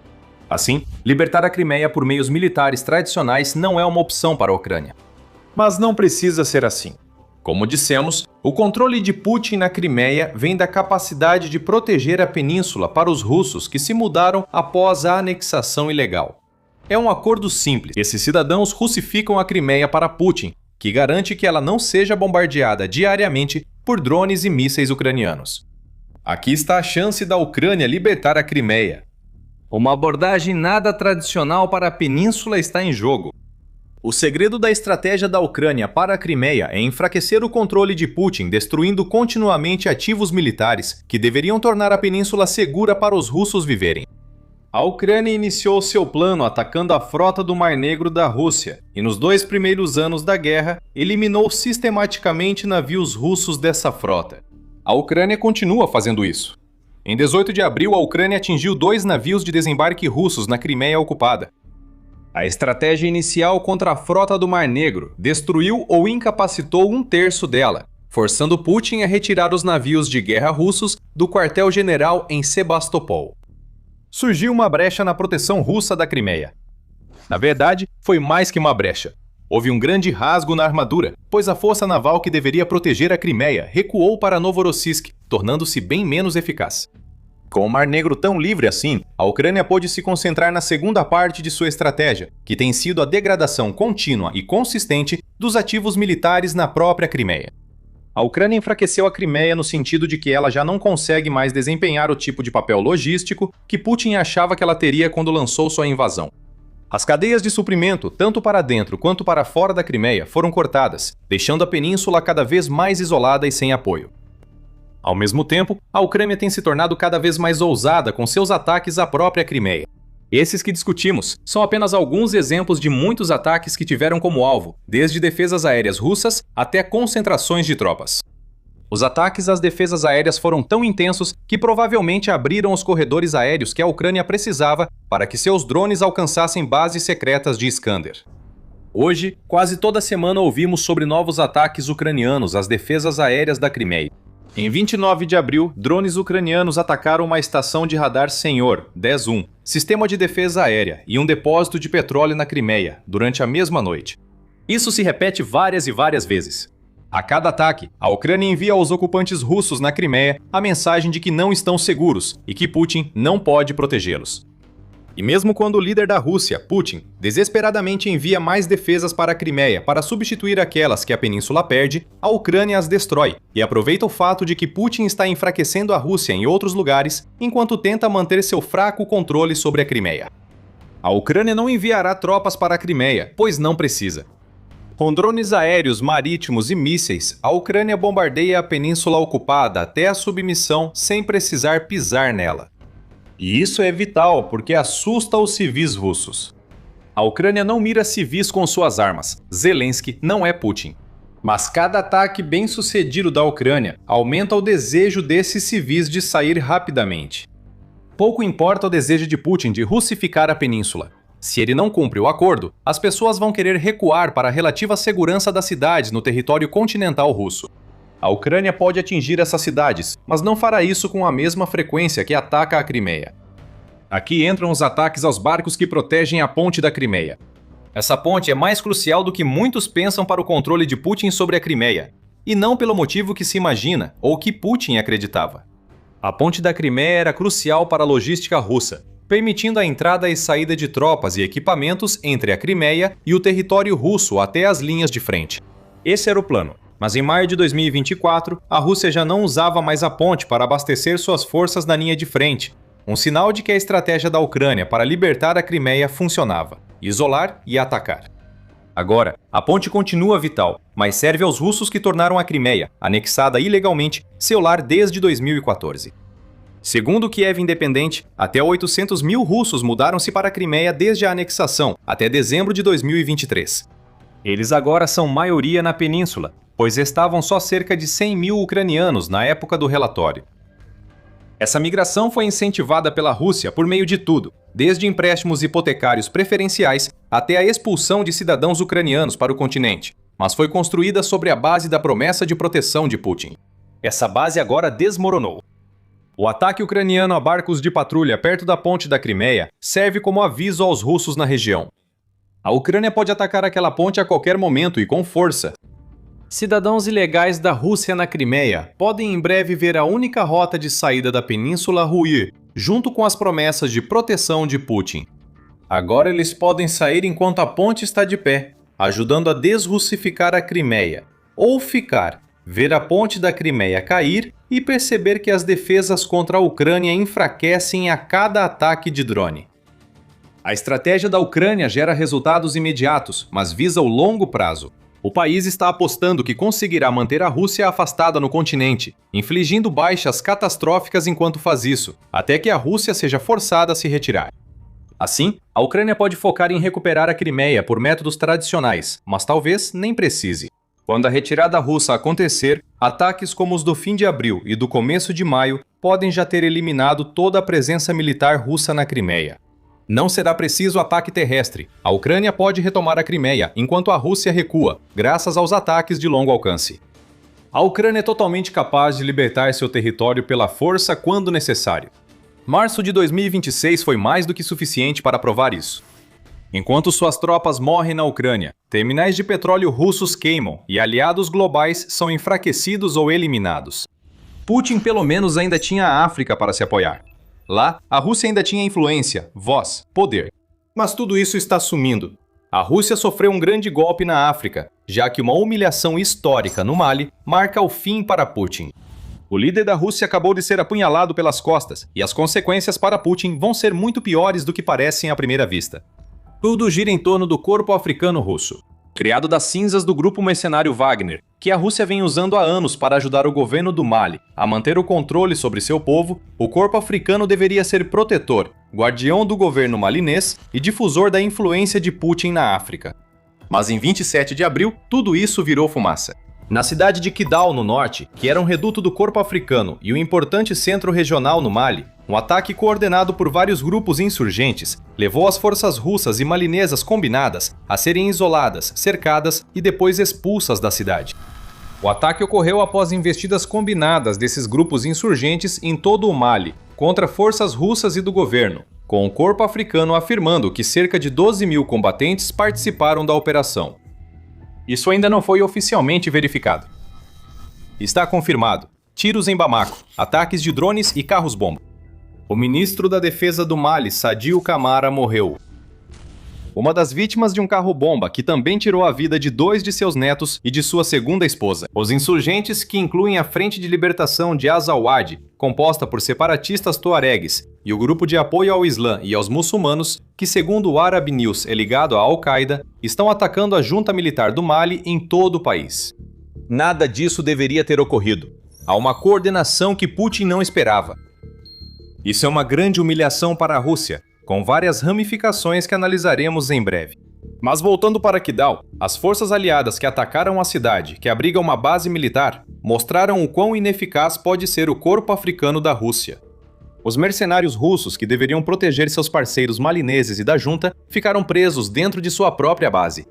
Assim, libertar a Crimeia por meios militares tradicionais não é uma opção para a Ucrânia. Mas não precisa ser assim. Como dissemos, o controle de Putin na Crimeia vem da capacidade de proteger a península para os russos que se mudaram após a anexação ilegal. É um acordo simples. Esses cidadãos russificam a Crimeia para Putin, que garante que ela não seja bombardeada diariamente por drones e mísseis ucranianos. Aqui está a chance da Ucrânia libertar a Crimeia. Uma abordagem nada tradicional para a península está em jogo. O segredo da estratégia da Ucrânia para a Crimeia é enfraquecer o controle de Putin, destruindo continuamente ativos militares que deveriam tornar a península segura para os russos viverem. A Ucrânia iniciou seu plano atacando a frota do Mar Negro da Rússia e, nos 2 primeiros anos da guerra, eliminou sistematicamente navios russos dessa frota. A Ucrânia continua fazendo isso. Em 18 de abril, a Ucrânia atingiu 2 navios de desembarque russos na Crimeia ocupada. A estratégia inicial contra a frota do Mar Negro destruiu ou incapacitou 1/3 dela, forçando Putin a retirar os navios de guerra russos do quartel-general em Sebastopol. Surgiu uma brecha na proteção russa da Crimeia. Na verdade, foi mais que uma brecha. Houve um grande rasgo na armadura, pois a força naval que deveria proteger a Crimeia recuou para Novorossiysk, tornando-se bem menos eficaz. Com o Mar Negro tão livre assim, a Ucrânia pôde se concentrar na segunda parte de sua estratégia, que tem sido a degradação contínua e consistente dos ativos militares na própria Crimeia. A Ucrânia enfraqueceu a Crimeia no sentido de que ela já não consegue mais desempenhar o tipo de papel logístico que Putin achava que ela teria quando lançou sua invasão. As cadeias de suprimento, tanto para dentro quanto para fora da Crimeia, foram cortadas, deixando a península cada vez mais isolada e sem apoio. Ao mesmo tempo, a Ucrânia tem se tornado cada vez mais ousada com seus ataques à própria Crimeia. Esses que discutimos são apenas alguns exemplos de muitos ataques que tiveram como alvo, desde defesas aéreas russas até concentrações de tropas. Os ataques às defesas aéreas foram tão intensos que provavelmente abriram os corredores aéreos que a Ucrânia precisava para que seus drones alcançassem bases secretas de Iskander. Hoje, quase toda semana ouvimos sobre novos ataques ucranianos às defesas aéreas da Crimeia. Em 29 de abril, drones ucranianos atacaram uma estação de radar Senhor, 10-1, sistema de defesa aérea, e um depósito de petróleo na Crimeia, durante a mesma noite. Isso se repete várias e várias vezes. A cada ataque, a Ucrânia envia aos ocupantes russos na Crimeia a mensagem de que não estão seguros e que Putin não pode protegê-los. E mesmo quando o líder da Rússia, Putin, desesperadamente envia mais defesas para a Crimeia para substituir aquelas que a península perde, a Ucrânia as destrói e aproveita o fato de que Putin está enfraquecendo a Rússia em outros lugares enquanto tenta manter seu fraco controle sobre a Crimeia. A Ucrânia não enviará tropas para a Crimeia, pois não precisa. Com drones aéreos, marítimos e mísseis, a Ucrânia bombardeia a península ocupada até a submissão sem precisar pisar nela. E isso é vital porque assusta os civis russos. A Ucrânia não mira civis com suas armas. Zelensky não é Putin. Mas cada ataque bem-sucedido da Ucrânia aumenta o desejo desses civis de sair rapidamente. Pouco importa o desejo de Putin de russificar a península. Se ele não cumpre o acordo, as pessoas vão querer recuar para a relativa segurança das cidades no território continental russo. A Ucrânia pode atingir essas cidades, mas não fará isso com a mesma frequência que ataca a Crimeia. Aqui entram os ataques aos barcos que protegem a ponte da Crimeia. Essa ponte é mais crucial do que muitos pensam para o controle de Putin sobre a Crimeia, e não pelo motivo que se imagina ou que Putin acreditava. A ponte da Crimeia era crucial para a logística russa, permitindo a entrada e saída de tropas e equipamentos entre a Crimeia e o território russo até as linhas de frente. Esse era o plano. Mas em maio de 2024, a Rússia já não usava mais a ponte para abastecer suas forças na linha de frente, um sinal de que a estratégia da Ucrânia para libertar a Crimeia funcionava: isolar e atacar. Agora, a ponte continua vital, mas serve aos russos que tornaram a Crimeia, anexada ilegalmente, seu lar desde 2014. Segundo o Kiev Independente, até 800 mil russos mudaram-se para a Crimeia desde a anexação, até dezembro de 2023. Eles agora são maioria na península, pois estavam só cerca de 100 mil ucranianos na época do relatório. Essa migração foi incentivada pela Rússia por meio de tudo, desde empréstimos hipotecários preferenciais até a expulsão de cidadãos ucranianos para o continente, mas foi construída sobre a base da promessa de proteção de Putin. Essa base agora desmoronou. O ataque ucraniano a barcos de patrulha perto da ponte da Crimeia serve como aviso aos russos na região. A Ucrânia pode atacar aquela ponte a qualquer momento e com força. Cidadãos ilegais da Rússia na Crimeia podem em breve ver a única rota de saída da península ruir, junto com as promessas de proteção de Putin. Agora eles podem sair enquanto a ponte está de pé, ajudando a desrussificar a Crimeia, ou ficar, ver a ponte da Crimeia cair e perceber que as defesas contra a Ucrânia enfraquecem a cada ataque de drone. A estratégia da Ucrânia gera resultados imediatos, mas visa o longo prazo. O país está apostando que conseguirá manter a Rússia afastada no continente, infligindo baixas catastróficas enquanto faz isso, até que a Rússia seja forçada a se retirar. Assim, a Ucrânia pode focar em recuperar a Crimeia por métodos tradicionais, mas talvez nem precise. Quando a retirada russa acontecer, ataques como os do fim de abril e do começo de maio podem já ter eliminado toda a presença militar russa na Crimeia. Não será preciso ataque terrestre. A Ucrânia pode retomar a Crimeia, enquanto a Rússia recua, graças aos ataques de longo alcance. A Ucrânia é totalmente capaz de libertar seu território pela força quando necessário. Março de 2026 foi mais do que suficiente para provar isso. Enquanto suas tropas morrem na Ucrânia, terminais de petróleo russos queimam e aliados globais são enfraquecidos ou eliminados. Putin pelo menos ainda tinha a África para se apoiar. Lá, a Rússia ainda tinha influência, voz, poder. Mas tudo isso está sumindo. A Rússia sofreu um grande golpe na África, já que uma humilhação histórica no Mali marca o fim para Putin. O líder da Rússia acabou de ser apunhalado pelas costas, e as consequências para Putin vão ser muito piores do que parecem à primeira vista. Tudo gira em torno do corpo africano russo, criado das cinzas do grupo mercenário Wagner, que a Rússia vem usando há anos para ajudar o governo do Mali a manter o controle sobre seu povo. O corpo africano deveria ser protetor, guardião do governo malinês e difusor da influência de Putin na África. Mas em 27 de abril, tudo isso virou fumaça. Na cidade de Kidal, no norte, que era um reduto do corpo africano e um importante centro regional no Mali, um ataque coordenado por vários grupos insurgentes levou as forças russas e malinesas combinadas a serem isoladas, cercadas e depois expulsas da cidade. O ataque ocorreu após investidas combinadas desses grupos insurgentes em todo o Mali, contra forças russas e do governo, com o corpo africano afirmando que cerca de 12 mil combatentes participaram da operação. Isso ainda não foi oficialmente verificado. Está confirmado. Tiros em Bamako, ataques de drones e carros-bomba. O ministro da Defesa do Mali, Sadio Camara, morreu. Uma das vítimas de um carro-bomba que também tirou a vida de 2 de seus netos e de sua segunda esposa. Os insurgentes, que incluem a Frente de Libertação de Azawad, composta por separatistas tuaregues, e o grupo de apoio ao Islã e aos muçulmanos, que segundo o Arab News é ligado à Al-Qaeda, estão atacando a junta militar do Mali em todo o país. Nada disso deveria ter ocorrido. Há uma coordenação que Putin não esperava. Isso é uma grande humilhação para a Rússia, com várias ramificações que analisaremos em breve. Mas voltando para Kidal, as forças aliadas que atacaram a cidade, que abriga uma base militar, mostraram o quão ineficaz pode ser o corpo africano da Rússia. Os mercenários russos, que deveriam proteger seus parceiros malineses e da junta, ficaram presos dentro de sua própria base.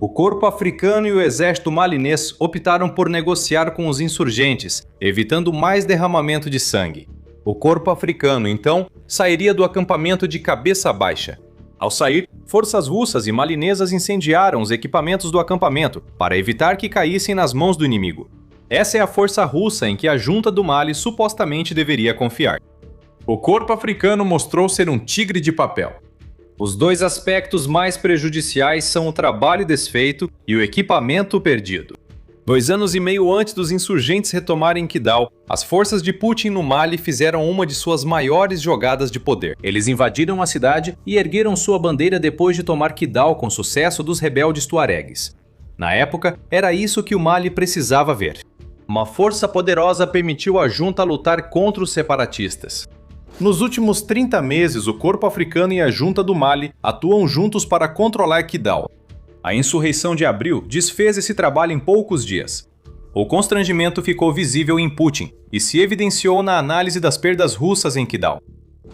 O corpo africano e o exército malinês optaram por negociar com os insurgentes, evitando mais derramamento de sangue. O corpo africano, então, sairia do acampamento de cabeça baixa. Ao sair, forças russas e malinesas incendiaram os equipamentos do acampamento para evitar que caíssem nas mãos do inimigo. Essa é a força russa em que a junta do Mali supostamente deveria confiar. O corpo africano mostrou ser um tigre de papel. Os 2 aspectos mais prejudiciais são o trabalho desfeito e o equipamento perdido. 2 anos e meio antes dos insurgentes retomarem Kidal, as forças de Putin no Mali fizeram uma de suas maiores jogadas de poder. Eles invadiram a cidade e ergueram sua bandeira depois de tomar Kidal com sucesso dos rebeldes tuaregues. Na época, era isso que o Mali precisava ver. Uma força poderosa permitiu à junta lutar contra os separatistas. Nos últimos 30 meses, o corpo africano e a junta do Mali atuam juntos para controlar Kidal. A insurreição de abril desfez esse trabalho em poucos dias. O constrangimento ficou visível em Putin e se evidenciou na análise das perdas russas em Kidal.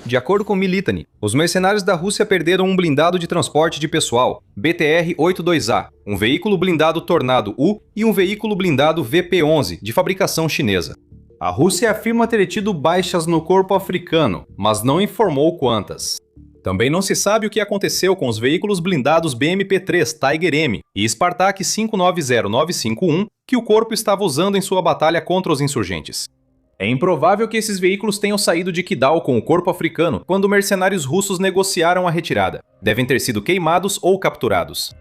De acordo com Militany, os mercenários da Rússia perderam um blindado de transporte de pessoal, BTR-82A, um veículo blindado Tornado U e um veículo blindado VP-11, de fabricação chinesa. A Rússia afirma ter tido baixas no corpo africano, mas não informou quantas. Também não se sabe o que aconteceu com os veículos blindados BMP-3 Tiger M e Spartak 590951 que o corpo estava usando em sua batalha contra os insurgentes. É improvável que esses veículos tenham saído de Kidal com o corpo africano quando mercenários russos negociaram a retirada. Devem ter sido queimados ou capturados.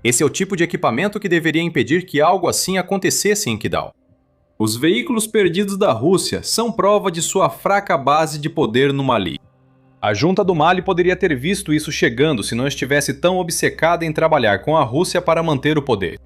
Esse é o tipo de equipamento que deveria impedir que algo assim acontecesse em Kidal. Os veículos perdidos da Rússia são prova de sua fraca base de poder no Mali. A junta do Mali poderia ter visto isso chegando se não estivesse tão obcecada em trabalhar com a Rússia para manter o poder.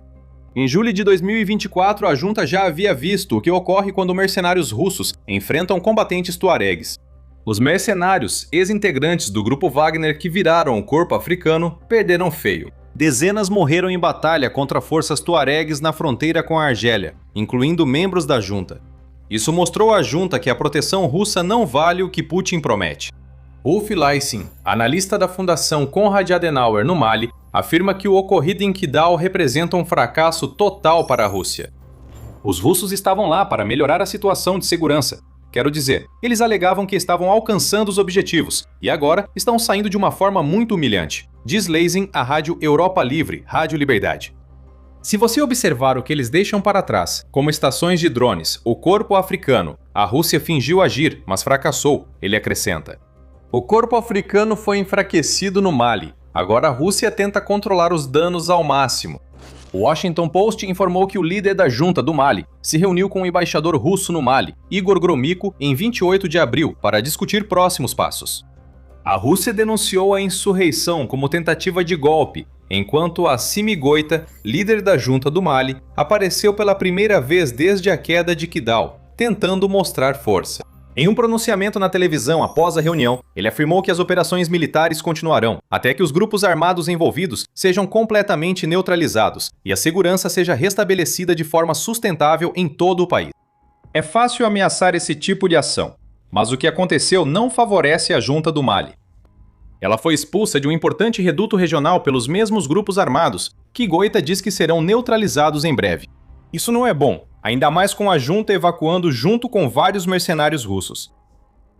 Em julho de 2024, a junta já havia visto o que ocorre quando mercenários russos enfrentam combatentes tuaregues. Os mercenários, ex-integrantes do grupo Wagner que viraram o corpo africano, perderam feio. Dezenas morreram em batalha contra forças tuaregues na fronteira com a Argélia, incluindo membros da junta. Isso mostrou à junta que a proteção russa não vale o que Putin promete. Ulf Leysin, analista da Fundação Konrad Adenauer no Mali, afirma que o ocorrido em Kidal representa um fracasso total para a Rússia. Os russos estavam lá para melhorar a situação de segurança. Quero dizer, eles alegavam que estavam alcançando os objetivos e agora estão saindo de uma forma muito humilhante, diz Leysin à rádio Europa Livre, Rádio Liberdade. Se você observar o que eles deixam para trás, como estações de drones, o corpo africano, a Rússia fingiu agir, mas fracassou, ele acrescenta. O corpo africano foi enfraquecido no Mali. Agora a Rússia tenta controlar os danos ao máximo. O Washington Post informou que o líder da junta do Mali se reuniu com o embaixador russo no Mali, Igor Gromyko, em 28 de abril, para discutir próximos passos. A Rússia denunciou a insurreição como tentativa de golpe, enquanto Assimi Goïta, líder da junta do Mali, apareceu pela primeira vez desde a queda de Kidal, tentando mostrar força. Em um pronunciamento na televisão após a reunião, ele afirmou que as operações militares continuarão, até que os grupos armados envolvidos sejam completamente neutralizados e a segurança seja restabelecida de forma sustentável em todo o país. É fácil ameaçar esse tipo de ação, mas o que aconteceu não favorece a junta do Mali. Ela foi expulsa de um importante reduto regional pelos mesmos grupos armados, que Goïta diz que serão neutralizados em breve. Isso não é bom, ainda mais com a junta evacuando junto com vários mercenários russos.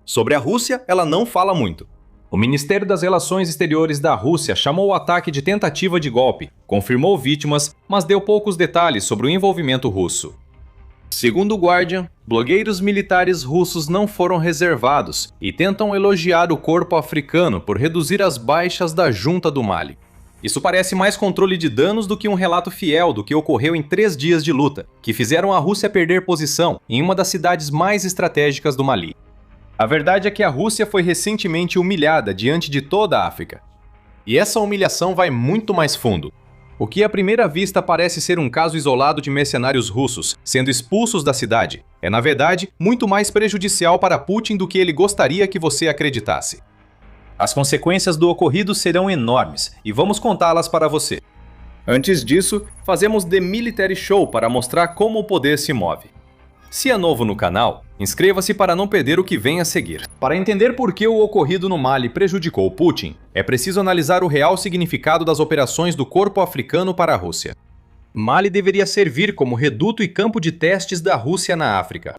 Sobre a Rússia, ela não fala muito. O Ministério das Relações Exteriores da Rússia chamou o ataque de tentativa de golpe, confirmou vítimas, mas deu poucos detalhes sobre o envolvimento russo. Segundo o Guardian, blogueiros militares russos não foram reservados e tentam elogiar o corpo africano por reduzir as baixas da junta do Mali. Isso parece mais controle de danos do que um relato fiel do que ocorreu em 3 dias de luta, que fizeram a Rússia perder posição em uma das cidades mais estratégicas do Mali. A verdade é que a Rússia foi recentemente humilhada diante de toda a África. E essa humilhação vai muito mais fundo. O que à primeira vista parece ser um caso isolado de mercenários russos sendo expulsos da cidade, é na verdade muito mais prejudicial para Putin do que ele gostaria que você acreditasse. As consequências do ocorrido serão enormes e vamos contá-las para você. Antes disso, fazemos The Military Show para mostrar como o poder se move. Se é novo no canal, inscreva-se para não perder o que vem a seguir. Para entender por que o ocorrido no Mali prejudicou Putin, é preciso analisar o real significado das operações do corpo africano para a Rússia. Mali deveria servir como reduto e campo de testes da Rússia na África.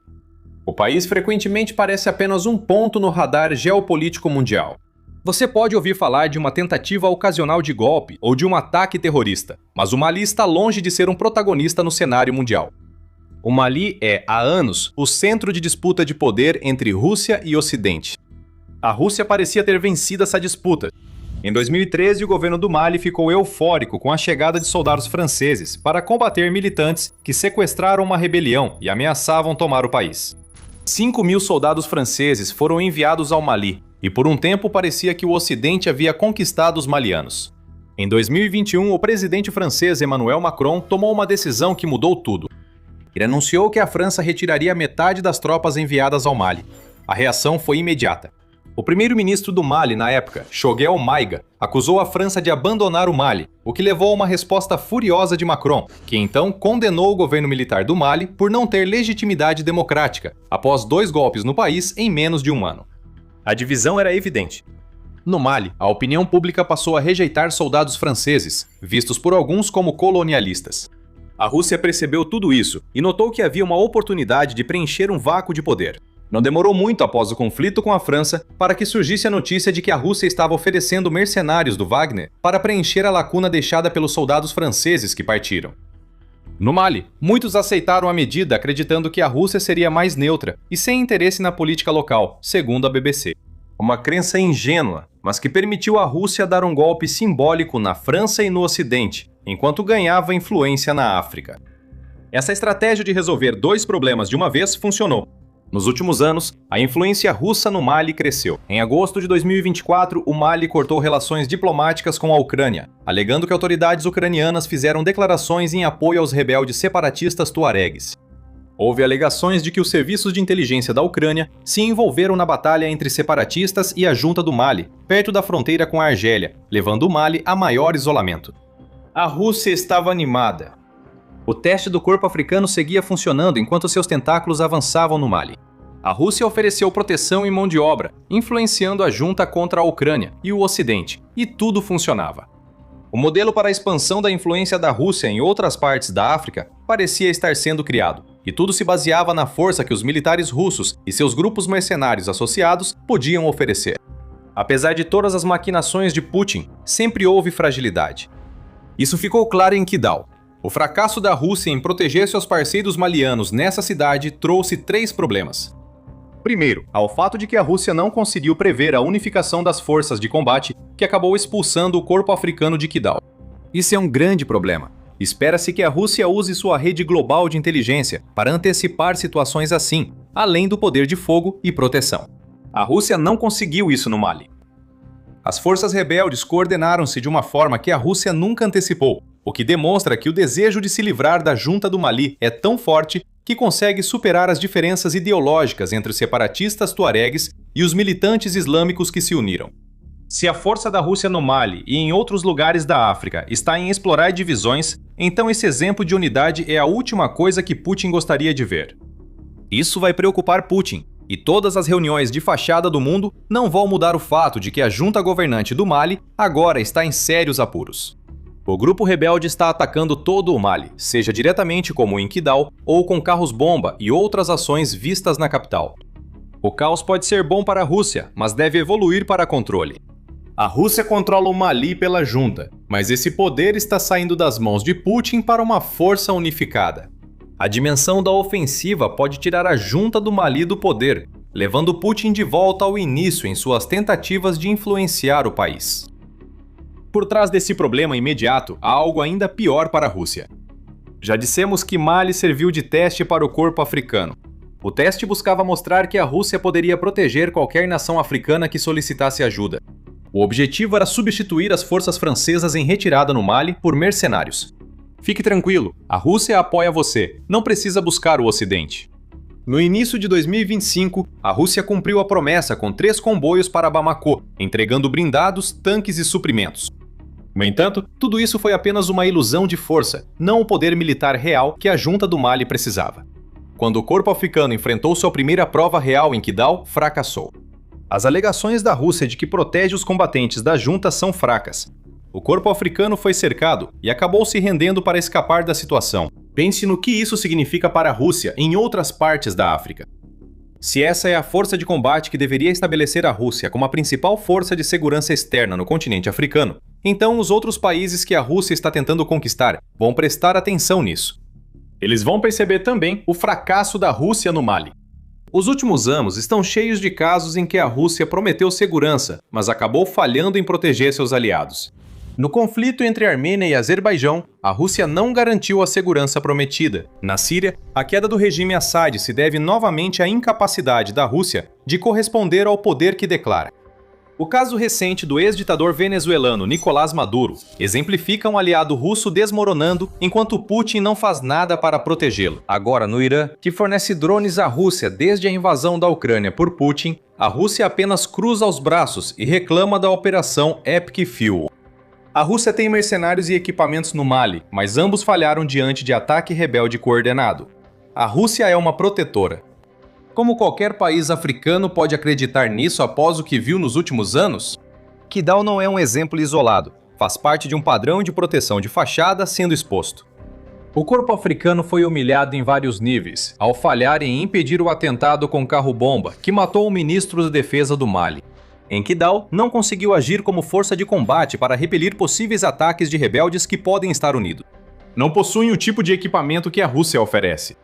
O país frequentemente parece apenas um ponto no radar geopolítico mundial. Você pode ouvir falar de uma tentativa ocasional de golpe ou de um ataque terrorista, mas o Mali está longe de ser um protagonista no cenário mundial. O Mali é, há anos, o centro de disputa de poder entre Rússia e Ocidente. A Rússia parecia ter vencido essa disputa. Em 2013, o governo do Mali ficou eufórico com a chegada de soldados franceses para combater militantes que sequestraram uma rebelião e ameaçavam tomar o país. 5.000 soldados franceses foram enviados ao Mali, e por um tempo parecia que o Ocidente havia conquistado os malianos. Em 2021, o presidente francês Emmanuel Macron tomou uma decisão que mudou tudo. Ele anunciou que a França retiraria metade das tropas enviadas ao Mali. A reação foi imediata. O primeiro-ministro do Mali, na época, Choguel Maïga, acusou a França de abandonar o Mali, o que levou a uma resposta furiosa de Macron, que então condenou o governo militar do Mali por não ter legitimidade democrática, após 2 golpes no país em menos de um ano. A divisão era evidente. No Mali, a opinião pública passou a rejeitar soldados franceses, vistos por alguns como colonialistas. A Rússia percebeu tudo isso e notou que havia uma oportunidade de preencher um vácuo de poder. Não demorou muito após o conflito com a França para que surgisse a notícia de que a Rússia estava oferecendo mercenários do Wagner para preencher a lacuna deixada pelos soldados franceses que partiram. No Mali, muitos aceitaram a medida acreditando que a Rússia seria mais neutra e sem interesse na política local, segundo a BBC. Uma crença ingênua, mas que permitiu à Rússia dar um golpe simbólico na França e no Ocidente, enquanto ganhava influência na África. Essa estratégia de resolver 2 problemas de uma vez funcionou. Nos últimos anos, a influência russa no Mali cresceu. Em agosto de 2024, o Mali cortou relações diplomáticas com a Ucrânia, alegando que autoridades ucranianas fizeram declarações em apoio aos rebeldes separatistas tuaregues. Houve alegações de que os serviços de inteligência da Ucrânia se envolveram na batalha entre separatistas e a junta do Mali, perto da fronteira com a Argélia, levando o Mali a maior isolamento. A Rússia estava animada. O teste do corpo africano seguia funcionando enquanto seus tentáculos avançavam no Mali. A Rússia ofereceu proteção e mão de obra, influenciando a junta contra a Ucrânia e o Ocidente, e tudo funcionava. O modelo para a expansão da influência da Rússia em outras partes da África parecia estar sendo criado, e tudo se baseava na força que os militares russos e seus grupos mercenários associados podiam oferecer. Apesar de todas as maquinações de Putin, sempre houve fragilidade. Isso ficou claro em Kidal. O fracasso da Rússia em proteger seus parceiros malianos nessa cidade trouxe 3 problemas. Primeiro, ao fato de que a Rússia não conseguiu prever a unificação das forças de combate que acabou expulsando o corpo africano de Kidal. Isso é um grande problema. Espera-se que a Rússia use sua rede global de inteligência para antecipar situações assim, além do poder de fogo e proteção. A Rússia não conseguiu isso no Mali. As forças rebeldes coordenaram-se de uma forma que a Rússia nunca antecipou, o que demonstra que o desejo de se livrar da junta do Mali é tão forte que consegue superar as diferenças ideológicas entre os separatistas tuaregues e os militantes islâmicos que se uniram. Se a força da Rússia no Mali e em outros lugares da África está em explorar divisões, então esse exemplo de unidade é a última coisa que Putin gostaria de ver. Isso vai preocupar Putin, e todas as reuniões de fachada do mundo não vão mudar o fato de que a junta governante do Mali agora está em sérios apuros. O grupo rebelde está atacando todo o Mali, seja diretamente como em Kidal ou com carros-bomba e outras ações vistas na capital. O caos pode ser bom para a Rússia, mas deve evoluir para controle. A Rússia controla o Mali pela junta, mas esse poder está saindo das mãos de Putin para uma força unificada. A dimensão da ofensiva pode tirar a junta do Mali do poder, levando Putin de volta ao início em suas tentativas de influenciar o país. Por trás desse problema imediato, há algo ainda pior para a Rússia. Já dissemos que Mali serviu de teste para o corpo africano. O teste buscava mostrar que a Rússia poderia proteger qualquer nação africana que solicitasse ajuda. O objetivo era substituir as forças francesas em retirada no Mali por mercenários. Fique tranquilo, a Rússia apoia você, não precisa buscar o Ocidente. No início de 2025, a Rússia cumpriu a promessa com 3 comboios para Bamako, entregando blindados, tanques e suprimentos. No entanto, tudo isso foi apenas uma ilusão de força, não o poder militar real que a junta do Mali precisava. Quando o corpo africano enfrentou sua primeira prova real em Kidal, fracassou. As alegações da Rússia de que protege os combatentes da junta são fracas. O corpo africano foi cercado e acabou se rendendo para escapar da situação. Pense no que isso significa para a Rússia em outras partes da África. Se essa é a força de combate que deveria estabelecer a Rússia como a principal força de segurança externa no continente africano, então os outros países que a Rússia está tentando conquistar vão prestar atenção nisso. Eles vão perceber também o fracasso da Rússia no Mali. Os últimos anos estão cheios de casos em que a Rússia prometeu segurança, mas acabou falhando em proteger seus aliados. No conflito entre Armênia e Azerbaijão, a Rússia não garantiu a segurança prometida. Na Síria, a queda do regime Assad se deve novamente à incapacidade da Rússia de corresponder ao poder que declara. O caso recente do ex-ditador venezuelano Nicolás Maduro exemplifica um aliado russo desmoronando enquanto Putin não faz nada para protegê-lo. Agora, no Irã, que fornece drones à Rússia desde a invasão da Ucrânia por Putin, a Rússia apenas cruza os braços e reclama da operação Epic Fuel. A Rússia tem mercenários e equipamentos no Mali, mas ambos falharam diante de ataque rebelde coordenado. A Rússia é uma protetora. Como qualquer país africano pode acreditar nisso após o que viu nos últimos anos? Kidal não é um exemplo isolado, faz parte de um padrão de proteção de fachada sendo exposto. O corpo africano foi humilhado em vários níveis, ao falhar em impedir o atentado com carro-bomba que matou o ministro da Defesa do Mali. Em Kidal, não conseguiu agir como força de combate para repelir possíveis ataques de rebeldes que podem estar unidos. Não possuem o tipo de equipamento que a Rússia oferece.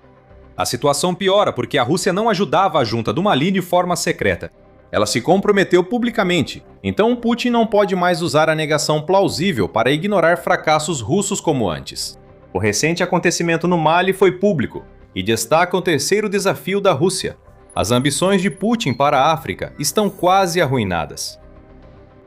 A situação piora porque a Rússia não ajudava a junta do Mali de forma secreta. Ela se comprometeu publicamente, então Putin não pode mais usar a negação plausível para ignorar fracassos russos como antes. O recente acontecimento no Mali foi público e destaca o terceiro desafio da Rússia. As ambições de Putin para a África estão quase arruinadas.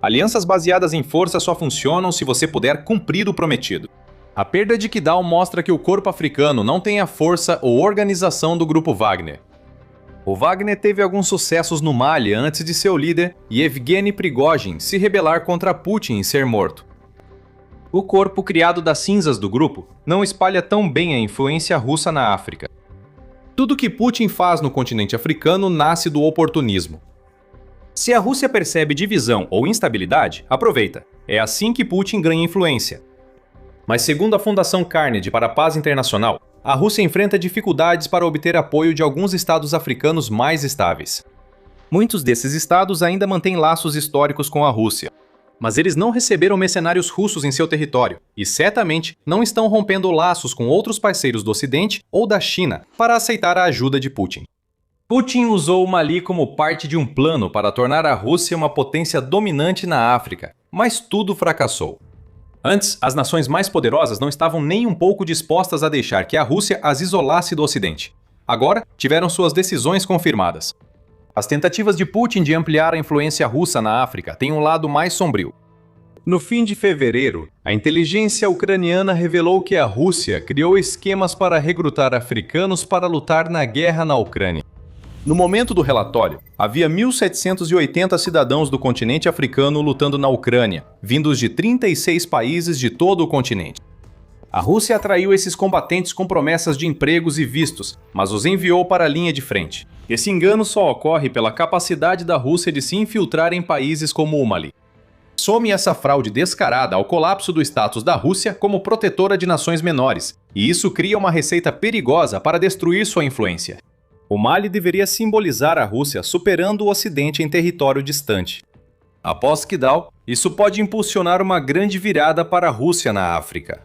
Alianças baseadas em força só funcionam se você puder cumprir o prometido. A perda de Kidal mostra que o corpo africano não tem a força ou organização do grupo Wagner. O Wagner teve alguns sucessos no Mali antes de seu líder, Yevgeny Prigozhin, se rebelar contra Putin e ser morto. O corpo criado das cinzas do grupo não espalha tão bem a influência russa na África. Tudo que Putin faz no continente africano nasce do oportunismo. Se a Rússia percebe divisão ou instabilidade, aproveita. É assim que Putin ganha influência. Mas segundo a Fundação Carnegie para a Paz Internacional, a Rússia enfrenta dificuldades para obter apoio de alguns estados africanos mais estáveis. Muitos desses estados ainda mantêm laços históricos com a Rússia, mas eles não receberam mercenários russos em seu território e certamente não estão rompendo laços com outros parceiros do Ocidente ou da China para aceitar a ajuda de Putin. Putin usou o Mali como parte de um plano para tornar a Rússia uma potência dominante na África, mas tudo fracassou. Antes, as nações mais poderosas não estavam nem um pouco dispostas a deixar que a Rússia as isolasse do Ocidente. Agora, tiveram suas decisões confirmadas. As tentativas de Putin de ampliar a influência russa na África têm um lado mais sombrio. No fim de fevereiro, a inteligência ucraniana revelou que a Rússia criou esquemas para recrutar africanos para lutar na guerra na Ucrânia. No momento do relatório, havia 1.780 cidadãos do continente africano lutando na Ucrânia, vindos de 36 países de todo o continente. A Rússia atraiu esses combatentes com promessas de empregos e vistos, mas os enviou para a linha de frente. Esse engano só ocorre pela capacidade da Rússia de se infiltrar em países como o Mali. Some essa fraude descarada ao colapso do status da Rússia como protetora de nações menores, e isso cria uma receita perigosa para destruir sua influência. O Mali deveria simbolizar a Rússia superando o Ocidente em território distante. Após Kidal, isso pode impulsionar uma grande virada para a Rússia na África.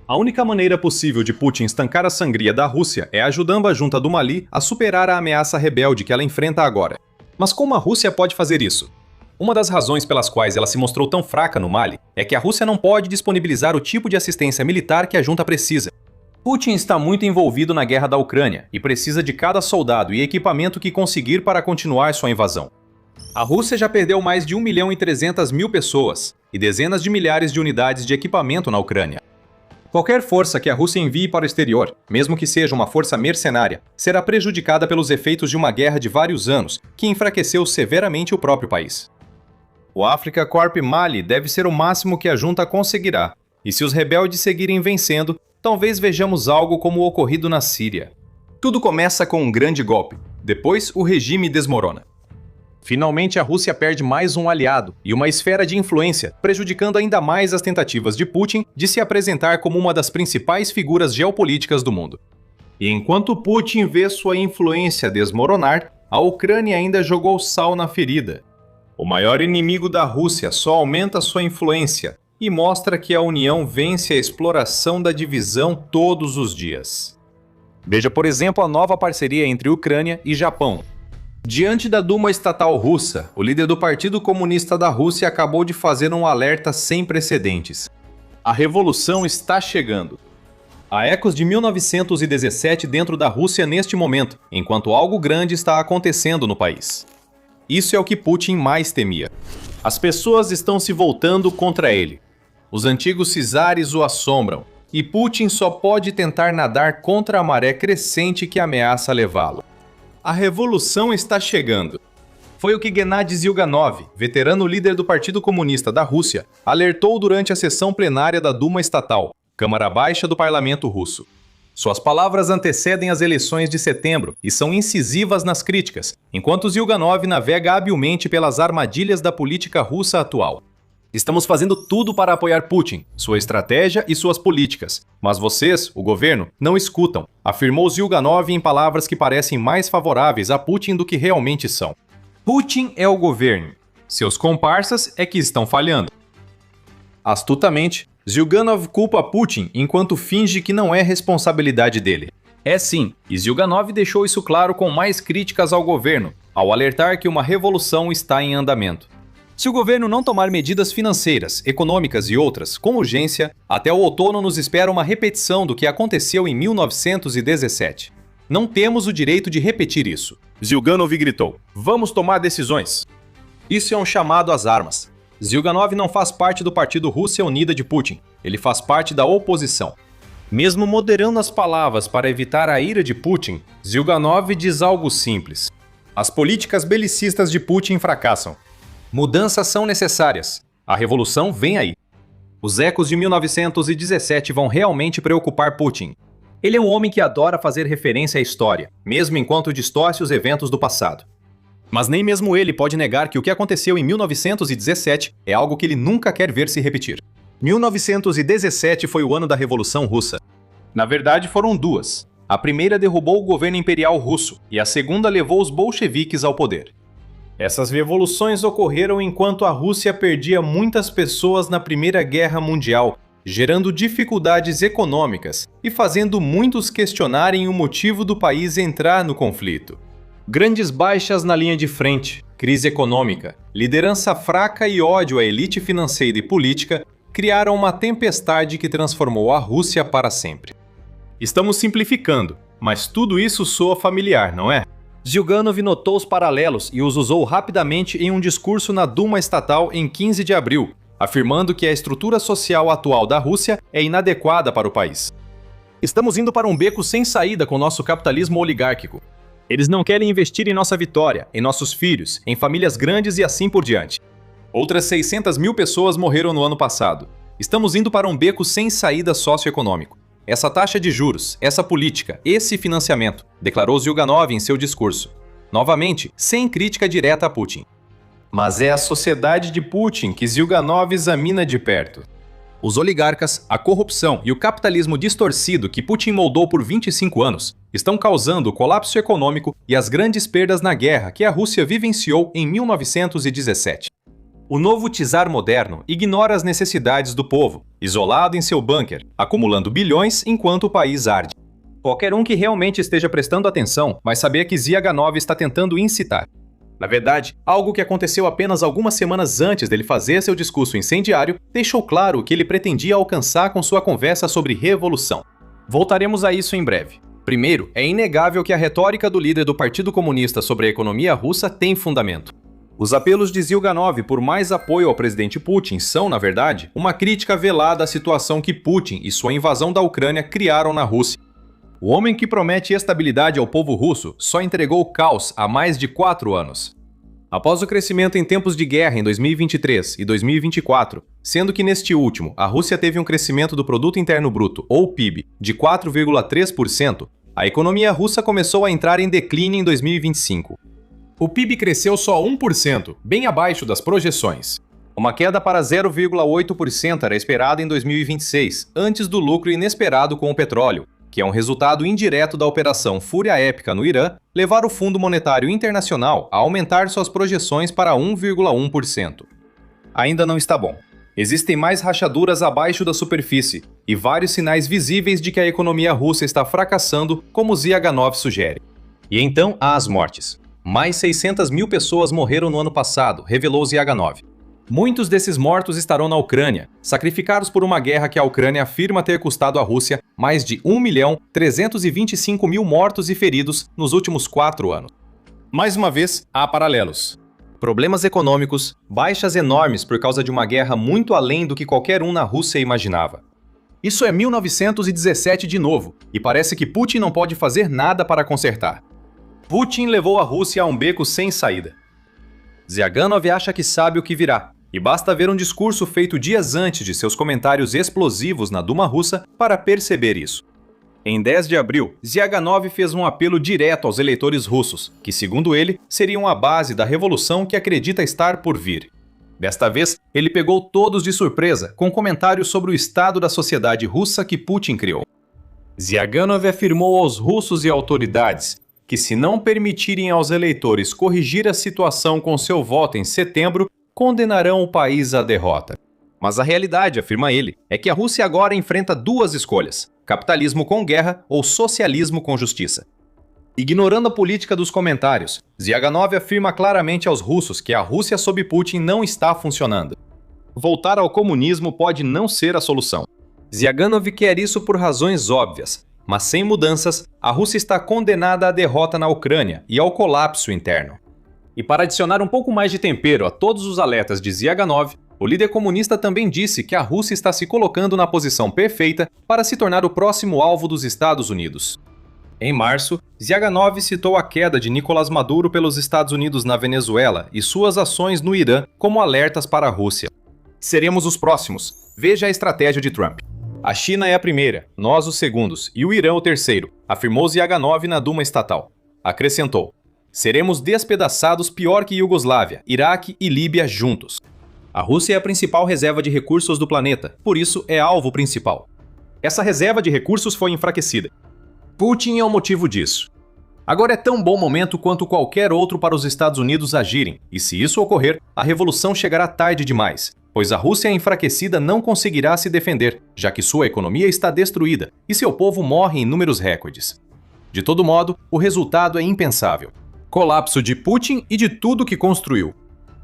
A única maneira possível de Putin estancar a sangria da Rússia é ajudando a junta do Mali a superar a ameaça rebelde que ela enfrenta agora. Mas como a Rússia pode fazer isso? Uma das razões pelas quais ela se mostrou tão fraca no Mali é que a Rússia não pode disponibilizar o tipo de assistência militar que a junta precisa. Putin está muito envolvido na guerra da Ucrânia e precisa de cada soldado e equipamento que conseguir para continuar sua invasão. A Rússia já perdeu mais de 1.300.000 pessoas e dezenas de milhares de unidades de equipamento na Ucrânia. Qualquer força que a Rússia envie para o exterior, mesmo que seja uma força mercenária, será prejudicada pelos efeitos de uma guerra de vários anos que enfraqueceu severamente o próprio país. O Africa Corp Mali deve ser o máximo que a junta conseguirá, e se os rebeldes seguirem vencendo, talvez vejamos algo como o ocorrido na Síria. Tudo começa com um grande golpe, depois o regime desmorona. Finalmente, a Rússia perde mais um aliado e uma esfera de influência, prejudicando ainda mais as tentativas de Putin de se apresentar como uma das principais figuras geopolíticas do mundo. E enquanto Putin vê sua influência desmoronar, a Ucrânia ainda jogou sal na ferida. O maior inimigo da Rússia só aumenta sua influência e mostra que a União vence a exploração da divisão todos os dias. Veja, por exemplo, a nova parceria entre Ucrânia e Japão. Diante da Duma estatal russa, o líder do Partido Comunista da Rússia acabou de fazer um alerta sem precedentes. A revolução está chegando. Há ecos de 1917 dentro da Rússia neste momento, enquanto algo grande está acontecendo no país. Isso é o que Putin mais temia. As pessoas estão se voltando contra ele. Os antigos czares o assombram, e Putin só pode tentar nadar contra a maré crescente que ameaça levá-lo. A revolução está chegando. Foi o que Gennady Zyuganov, veterano líder do Partido Comunista da Rússia, alertou durante a sessão plenária da Duma Estatal, Câmara Baixa do Parlamento Russo. Suas palavras antecedem as eleições de setembro e são incisivas nas críticas, enquanto Zyuganov navega habilmente pelas armadilhas da política russa atual. Estamos fazendo tudo para apoiar Putin, sua estratégia e suas políticas. Mas vocês, o governo, não escutam, afirmou Zyuganov em palavras que parecem mais favoráveis a Putin do que realmente são. Putin é o governo. Seus comparsas é que estão falhando. Astutamente, Zyuganov culpa Putin enquanto finge que não é responsabilidade dele. É sim, e Zyuganov deixou isso claro com mais críticas ao governo, ao alertar que uma revolução está em andamento. Se o governo não tomar medidas financeiras, econômicas e outras com urgência, até o outono nos espera uma repetição do que aconteceu em 1917. Não temos o direito de repetir isso. Zyuganov gritou: "Vamos tomar decisões." Isso é um chamado às armas. Zyuganov não faz parte do Partido Rússia Unida de Putin. Ele faz parte da oposição. Mesmo moderando as palavras para evitar a ira de Putin, Zyuganov diz algo simples: as políticas belicistas de Putin fracassam. Mudanças são necessárias. A revolução vem aí. Os ecos de 1917 vão realmente preocupar Putin. Ele é um homem que adora fazer referência à história, mesmo enquanto distorce os eventos do passado. Mas nem mesmo ele pode negar que o que aconteceu em 1917 é algo que ele nunca quer ver se repetir. 1917 foi o ano da Revolução Russa. Na verdade, foram duas. A primeira derrubou o governo imperial russo e a segunda levou os bolcheviques ao poder. Essas revoluções ocorreram enquanto a Rússia perdia muitas pessoas na Primeira Guerra Mundial, gerando dificuldades econômicas e fazendo muitos questionarem o motivo do país entrar no conflito. Grandes baixas na linha de frente, crise econômica, liderança fraca e ódio à elite financeira e política criaram uma tempestade que transformou a Rússia para sempre. Estamos simplificando, mas tudo isso soa familiar, não é? Zyuganov notou os paralelos e os usou rapidamente em um discurso na Duma Estatal em 15 de abril, afirmando que a estrutura social atual da Rússia é inadequada para o país. Estamos indo para um beco sem saída com nosso capitalismo oligárquico. Eles não querem investir em nossa vitória, em nossos filhos, em famílias grandes e assim por diante. Outras 600.000 pessoas morreram no ano passado. Estamos indo para um beco sem saída socioeconômico. Essa taxa de juros, essa política, esse financiamento, declarou Zyuganov em seu discurso. Novamente, sem crítica direta a Putin. Mas é a sociedade de Putin que Zyuganov examina de perto. Os oligarcas, a corrupção e o capitalismo distorcido que Putin moldou por 25 anos estão causando o colapso econômico e as grandes perdas na guerra que a Rússia vivenciou em 1917. O novo czar moderno ignora as necessidades do povo, isolado em seu bunker, acumulando bilhões enquanto o país arde. Qualquer um que realmente esteja prestando atenção vai saber que Ziaganov está tentando incitar. Na verdade, algo que aconteceu apenas algumas semanas antes dele fazer seu discurso incendiário deixou claro o que ele pretendia alcançar com sua conversa sobre revolução. Voltaremos a isso em breve. Primeiro, é inegável que a retórica do líder do Partido Comunista sobre a economia russa tem fundamento. Os apelos de Ziuganov por mais apoio ao presidente Putin são, na verdade, uma crítica velada à situação que Putin e sua invasão da Ucrânia criaram na Rússia. O homem que promete estabilidade ao povo russo só entregou caos há mais de 4 anos. Após o crescimento em tempos de guerra em 2023 e 2024, sendo que neste último a Rússia teve um crescimento do Produto Interno Bruto, ou PIB, de 4,3%, a economia russa começou a entrar em declínio em 2025. O PIB cresceu só 1%, bem abaixo das projeções. Uma queda para 0,8% era esperada em 2026, antes do lucro inesperado com o petróleo, que é um resultado indireto da Operação Fúria Épica no Irã, levar o Fundo Monetário Internacional a aumentar suas projeções para 1,1%. Ainda não está bom. Existem mais rachaduras abaixo da superfície e vários sinais visíveis de que a economia russa está fracassando, como Ziaganov sugere. E então há as mortes. Mais 600 mil pessoas morreram no ano passado, revelou Ziaganov. Muitos desses mortos estarão na Ucrânia, sacrificados por uma guerra que a Ucrânia afirma ter custado à Rússia mais de 1.325.000 mortos e feridos nos últimos 4 anos. Mais uma vez, há paralelos. Problemas econômicos, baixas enormes por causa de uma guerra muito além do que qualquer um na Rússia imaginava. Isso é 1917 de novo, e parece que Putin não pode fazer nada para consertar. Putin levou a Rússia a um beco sem saída. Ziaganov acha que sabe o que virá, e basta ver um discurso feito dias antes de seus comentários explosivos na Duma russa para perceber isso. Em 10 de abril, Ziaganov fez um apelo direto aos eleitores russos, que, segundo ele, seriam a base da revolução que acredita estar por vir. Desta vez, ele pegou todos de surpresa com comentários sobre o estado da sociedade russa que Putin criou. Ziaganov afirmou aos russos e autoridades que, se não permitirem aos eleitores corrigir a situação com seu voto em setembro, condenarão o país à derrota. Mas a realidade, afirma ele, é que a Rússia agora enfrenta 2 escolhas: capitalismo com guerra ou socialismo com justiça. Ignorando a política dos comentários, Ziaganov afirma claramente aos russos que a Rússia sob Putin não está funcionando. Voltar ao comunismo pode não ser a solução. Ziaganov quer isso por razões óbvias. Mas sem mudanças, a Rússia está condenada à derrota na Ucrânia e ao colapso interno. E para adicionar um pouco mais de tempero a todos os alertas de Ziaganov, o líder comunista também disse que a Rússia está se colocando na posição perfeita para se tornar o próximo alvo dos Estados Unidos. Em março, Ziaganov citou a queda de Nicolás Maduro pelos Estados Unidos na Venezuela e suas ações no Irã como alertas para a Rússia. Seremos os próximos. Veja a estratégia de Trump. A China é a primeira, nós os segundos e o Irã o terceiro, afirmou Ziaganov na Duma estatal. Acrescentou: seremos despedaçados pior que Iugoslávia, Iraque e Líbia juntos. A Rússia é a principal reserva de recursos do planeta, por isso é alvo principal. Essa reserva de recursos foi enfraquecida. Putin é o motivo disso. Agora é tão bom momento quanto qualquer outro para os Estados Unidos agirem, e se isso ocorrer, a revolução chegará tarde demais, pois a Rússia enfraquecida não conseguirá se defender, já que sua economia está destruída e seu povo morre em números recordes. De todo modo, o resultado é impensável. Colapso de Putin e de tudo que construiu.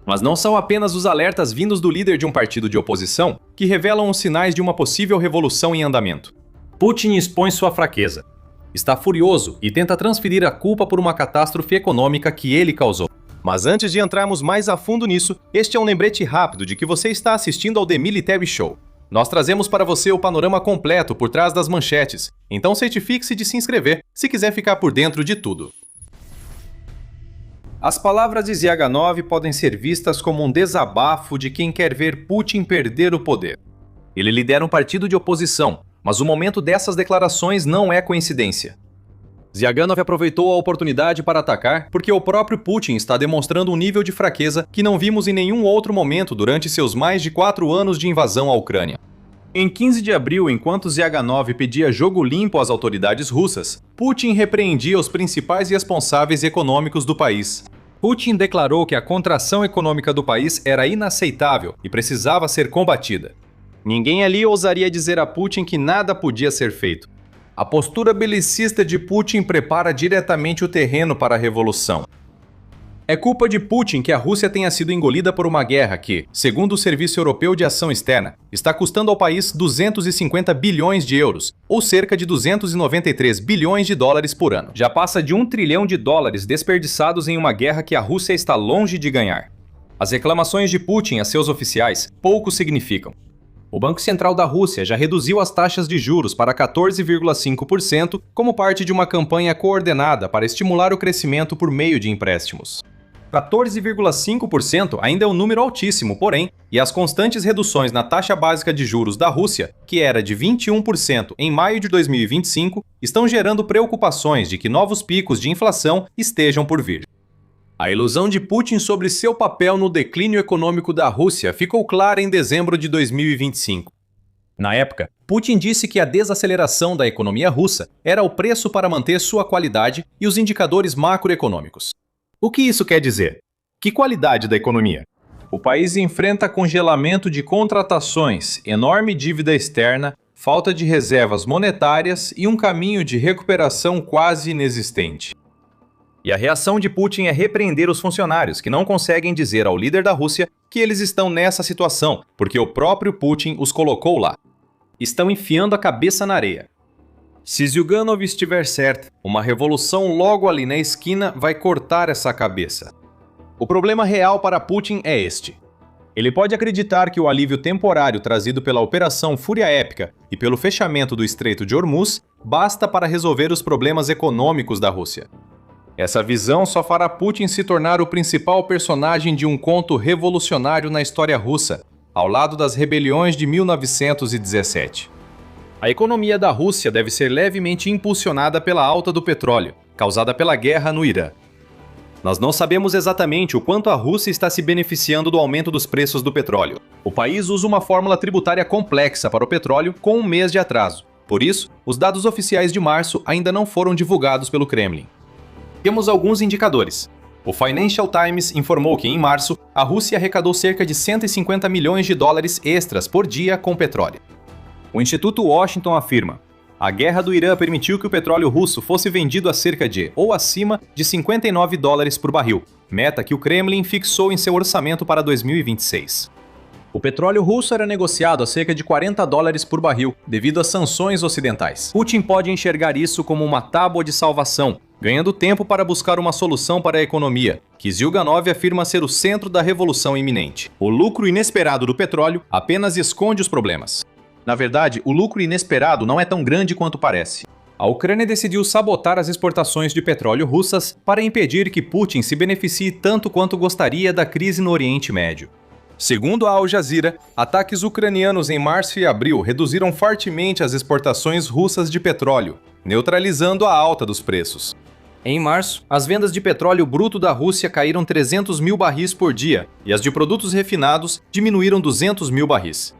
Mas não são apenas os alertas vindos do líder de um partido de oposição que revelam os sinais de uma possível revolução em andamento. Putin expõe sua fraqueza. Está furioso e tenta transferir a culpa por uma catástrofe econômica que ele causou. Mas antes de entrarmos mais a fundo nisso, este é um lembrete rápido de que você está assistindo ao The Military Show. Nós trazemos para você o panorama completo por trás das manchetes, então certifique-se de se inscrever se quiser ficar por dentro de tudo. As palavras de Ziaganov podem ser vistas como um desabafo de quem quer ver Putin perder o poder. Ele lidera um partido de oposição, mas o momento dessas declarações não é coincidência. Ziaganov aproveitou a oportunidade para atacar porque o próprio Putin está demonstrando um nível de fraqueza que não vimos em nenhum outro momento durante seus mais de 4 anos de invasão à Ucrânia. Em 15 de abril, enquanto Ziaganov pedia jogo limpo às autoridades russas, Putin repreendia os principais responsáveis econômicos do país. Putin declarou que a contração econômica do país era inaceitável e precisava ser combatida. Ninguém ali ousaria dizer a Putin que nada podia ser feito. A postura belicista de Putin prepara diretamente o terreno para a revolução. É culpa de Putin que a Rússia tenha sido engolida por uma guerra que, segundo o Serviço Europeu de Ação Externa, está custando ao país 250 bilhões de euros, ou cerca de 293 bilhões de dólares por ano. Já passa de $1 trilhão desperdiçados em uma guerra que a Rússia está longe de ganhar. As reclamações de Putin a seus oficiais pouco significam. O Banco Central da Rússia já reduziu as taxas de juros para 14,5% como parte de uma campanha coordenada para estimular o crescimento por meio de empréstimos. 14,5% ainda é um número altíssimo, porém, e as constantes reduções na taxa básica de juros da Rússia, que era de 21% em maio de 2025, estão gerando preocupações de que novos picos de inflação estejam por vir. A ilusão de Putin sobre seu papel no declínio econômico da Rússia ficou clara em dezembro de 2025. Na época, Putin disse que a desaceleração da economia russa era o preço para manter sua qualidade e os indicadores macroeconômicos. O que isso quer dizer? Que qualidade da economia? O país enfrenta congelamento de contratações, enorme dívida externa, falta de reservas monetárias e um caminho de recuperação quase inexistente. E a reação de Putin é repreender os funcionários que não conseguem dizer ao líder da Rússia que eles estão nessa situação, porque o próprio Putin os colocou lá. Estão enfiando a cabeça na areia. Se Zyuganov estiver certo, uma revolução logo ali na esquina vai cortar essa cabeça. O problema real para Putin é este. Ele pode acreditar que o alívio temporário trazido pela Operação Fúria Épica e pelo fechamento do Estreito de Hormuz basta para resolver os problemas econômicos da Rússia. Essa visão só fará Putin se tornar o principal personagem de um conto revolucionário na história russa, ao lado das rebeliões de 1917. A economia da Rússia deve ser levemente impulsionada pela alta do petróleo, causada pela guerra no Irã. Nós não sabemos exatamente o quanto a Rússia está se beneficiando do aumento dos preços do petróleo. O país usa uma fórmula tributária complexa para o petróleo com um mês de atraso. Por isso, os dados oficiais de março ainda não foram divulgados pelo Kremlin. Temos alguns indicadores. O Financial Times informou que, em março, a Rússia arrecadou cerca de 150 milhões de dólares extras por dia com petróleo. O Instituto Washington afirma: a guerra do Irã permitiu que o petróleo russo fosse vendido a cerca de, ou acima, de $59 por barril, meta que o Kremlin fixou em seu orçamento para 2026. O petróleo russo era negociado a cerca de $40 por barril, devido às sanções ocidentais. Putin pode enxergar isso como uma tábua de salvação, ganhando tempo para buscar uma solução para a economia, que Zyuganov afirma ser o centro da revolução iminente. O lucro inesperado do petróleo apenas esconde os problemas. Na verdade, o lucro inesperado não é tão grande quanto parece. A Ucrânia decidiu sabotar as exportações de petróleo russas para impedir que Putin se beneficie tanto quanto gostaria da crise no Oriente Médio. Segundo a Al Jazeera, ataques ucranianos em março e abril reduziram fortemente as exportações russas de petróleo, neutralizando a alta dos preços. Em março, as vendas de petróleo bruto da Rússia caíram 300 mil barris por dia e as de produtos refinados diminuíram 200 mil barris.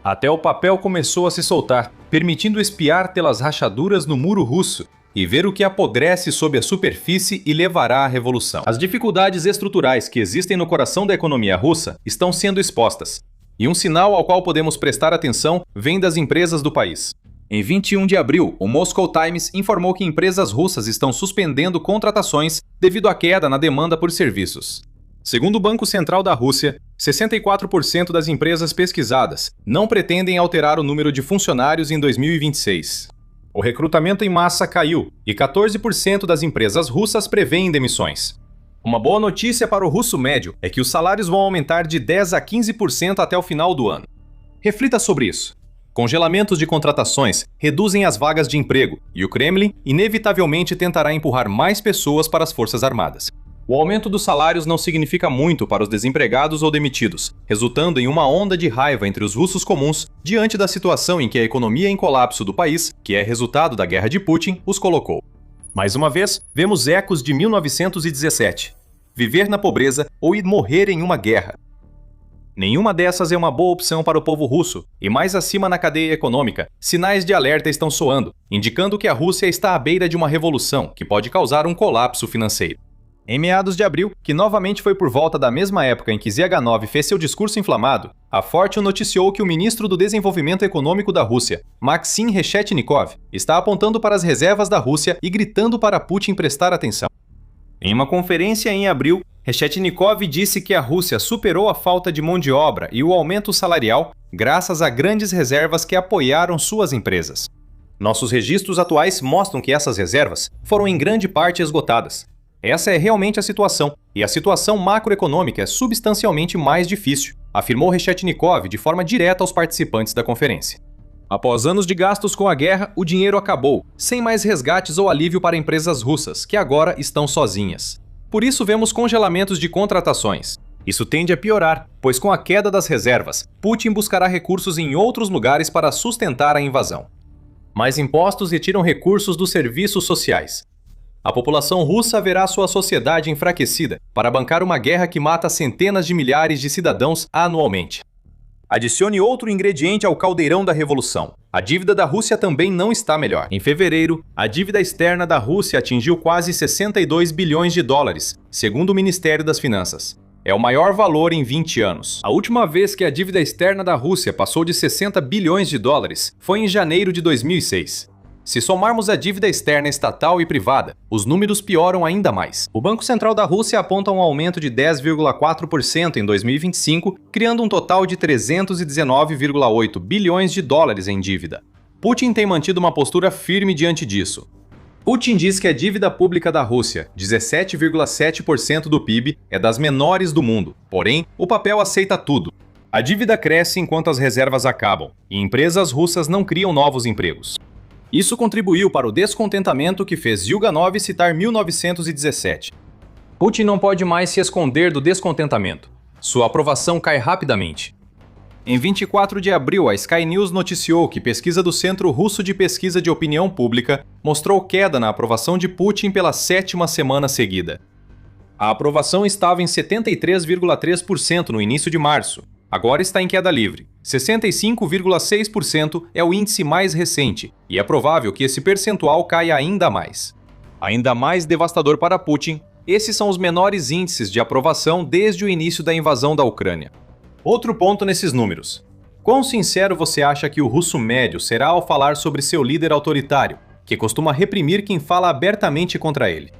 Até o papel começou a se soltar, permitindo espiar pelas rachaduras no muro russo e ver o que apodrece sob a superfície e levará à revolução. As dificuldades estruturais que existem no coração da economia russa estão sendo expostas, e um sinal ao qual podemos prestar atenção vem das empresas do país. Em 21 de abril, o Moscow Times informou que empresas russas estão suspendendo contratações devido à queda na demanda por serviços. Segundo o Banco Central da Rússia, 64% das empresas pesquisadas não pretendem alterar o número de funcionários em 2026. O recrutamento em massa caiu e 14% das empresas russas prevêem demissões. Uma boa notícia para o russo médio é que os salários vão aumentar de 10 a 15% até o final do ano. Reflita sobre isso. Congelamentos de contratações reduzem as vagas de emprego e o Kremlin inevitavelmente tentará empurrar mais pessoas para as Forças Armadas. O aumento dos salários não significa muito para os desempregados ou demitidos, resultando em uma onda de raiva entre os russos comuns diante da situação em que a economia em colapso do país, que é resultado da guerra de Putin, os colocou. Mais uma vez, vemos ecos de 1917. Viver na pobreza ou ir morrer em uma guerra. Nenhuma dessas é uma boa opção para o povo russo, e mais acima na cadeia econômica, sinais de alerta estão soando, indicando que a Rússia está à beira de uma revolução que pode causar um colapso financeiro. Em meados de abril, que novamente foi por volta da mesma época em que ZH-9 fez seu discurso inflamado, a Fortune noticiou que o ministro do Desenvolvimento Econômico da Rússia, Maxim Reshetnikov, está apontando para as reservas da Rússia e gritando para Putin prestar atenção. Em uma conferência em abril, Reshetnikov disse que a Rússia superou a falta de mão de obra e o aumento salarial graças a grandes reservas que apoiaram suas empresas. Nossos registros atuais mostram que essas reservas foram em grande parte esgotadas. Essa é realmente a situação, e a situação macroeconômica é substancialmente mais difícil, afirmou Reshetnikov de forma direta aos participantes da conferência. Após anos de gastos com a guerra, o dinheiro acabou, sem mais resgates ou alívio para empresas russas, que agora estão sozinhas. Por isso vemos congelamentos de contratações. Isso tende a piorar, pois com a queda das reservas, Putin buscará recursos em outros lugares para sustentar a invasão. Mais impostos retiram recursos dos serviços sociais. A população russa verá sua sociedade enfraquecida para bancar uma guerra que mata centenas de milhares de cidadãos anualmente. Adicione outro ingrediente ao caldeirão da revolução. A dívida da Rússia também não está melhor. Em fevereiro, a dívida externa da Rússia atingiu quase 62 bilhões de dólares, segundo o Ministério das Finanças. É o maior valor em 20 anos. A última vez que a dívida externa da Rússia passou de 60 bilhões de dólares foi em janeiro de 2006. Se somarmos a dívida externa estatal e privada, os números pioram ainda mais. O Banco Central da Rússia aponta um aumento de 10,4% em 2025, criando um total de 319,8 bilhões de dólares em dívida. Putin tem mantido uma postura firme diante disso. Putin diz que a dívida pública da Rússia, 17,7% do PIB, é das menores do mundo. Porém, o papel aceita tudo. A dívida cresce enquanto as reservas acabam, e empresas russas não criam novos empregos. Isso contribuiu para o descontentamento que fez Zyuganov citar 1917. Putin não pode mais se esconder do descontentamento. Sua aprovação cai rapidamente. Em 24 de abril, a Sky News noticiou que pesquisa do Centro Russo de Pesquisa de Opinião Pública mostrou queda na aprovação de Putin pela 7ª semana seguida. A aprovação estava em 73,3% no início de março. Agora está em queda livre. 65,6% é o índice mais recente, e é provável que esse percentual caia ainda mais. Ainda mais devastador para Putin, esses são os menores índices de aprovação desde o início da invasão da Ucrânia. Outro ponto nesses números. Quão sincero você acha que o russo médio será ao falar sobre seu líder autoritário, que costuma reprimir quem fala abertamente contra ele?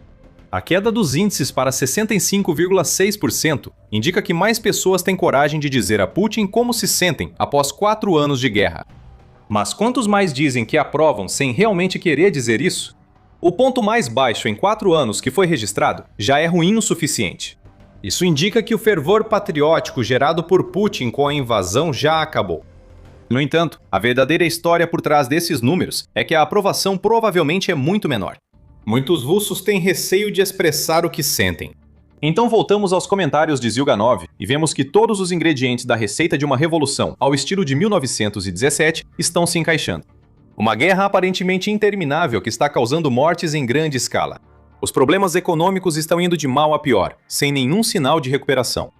A queda dos índices para 65,6% indica que mais pessoas têm coragem de dizer a Putin como se sentem após 4 anos de guerra. Mas quantos mais dizem que aprovam sem realmente querer dizer isso? O ponto mais baixo em 4 anos que foi registrado já é ruim o suficiente. Isso indica que o fervor patriótico gerado por Putin com a invasão já acabou. No entanto, a verdadeira história por trás desses números é que a aprovação provavelmente é muito menor. Muitos russos têm receio de expressar o que sentem. Então voltamos aos comentários de Zyuganov e vemos que todos os ingredientes da receita de uma revolução ao estilo de 1917 estão se encaixando. Uma guerra aparentemente interminável que está causando mortes em grande escala. Os problemas econômicos estão indo de mal a pior, sem nenhum sinal de recuperação.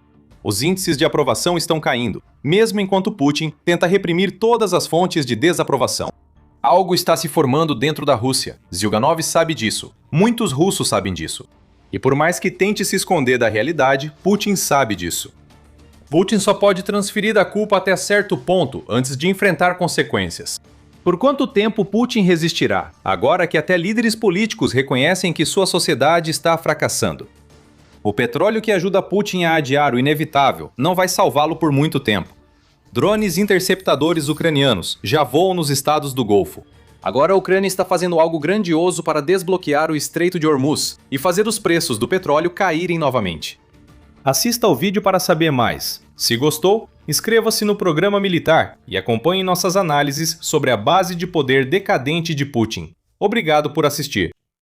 Os índices de aprovação estão caindo, mesmo enquanto Putin tenta reprimir todas as fontes de desaprovação. Algo está se formando dentro da Rússia. Zyuganov sabe disso. Muitos russos sabem disso. E por mais que tente se esconder da realidade, Putin sabe disso. Putin só pode transferir a culpa até certo ponto antes de enfrentar consequências. Por quanto tempo Putin resistirá, agora que até líderes políticos reconhecem que sua sociedade está fracassando? O petróleo que ajuda Putin a adiar o inevitável não vai salvá-lo por muito tempo. Drones interceptadores ucranianos já voam nos estados do Golfo. Agora a Ucrânia está fazendo algo grandioso para desbloquear o Estreito de Hormuz e fazer os preços do petróleo caírem novamente. Assista ao vídeo para saber mais. Se gostou, inscreva-se no Programa Militar e acompanhe nossas análises sobre a base de poder decadente de Putin. Obrigado por assistir.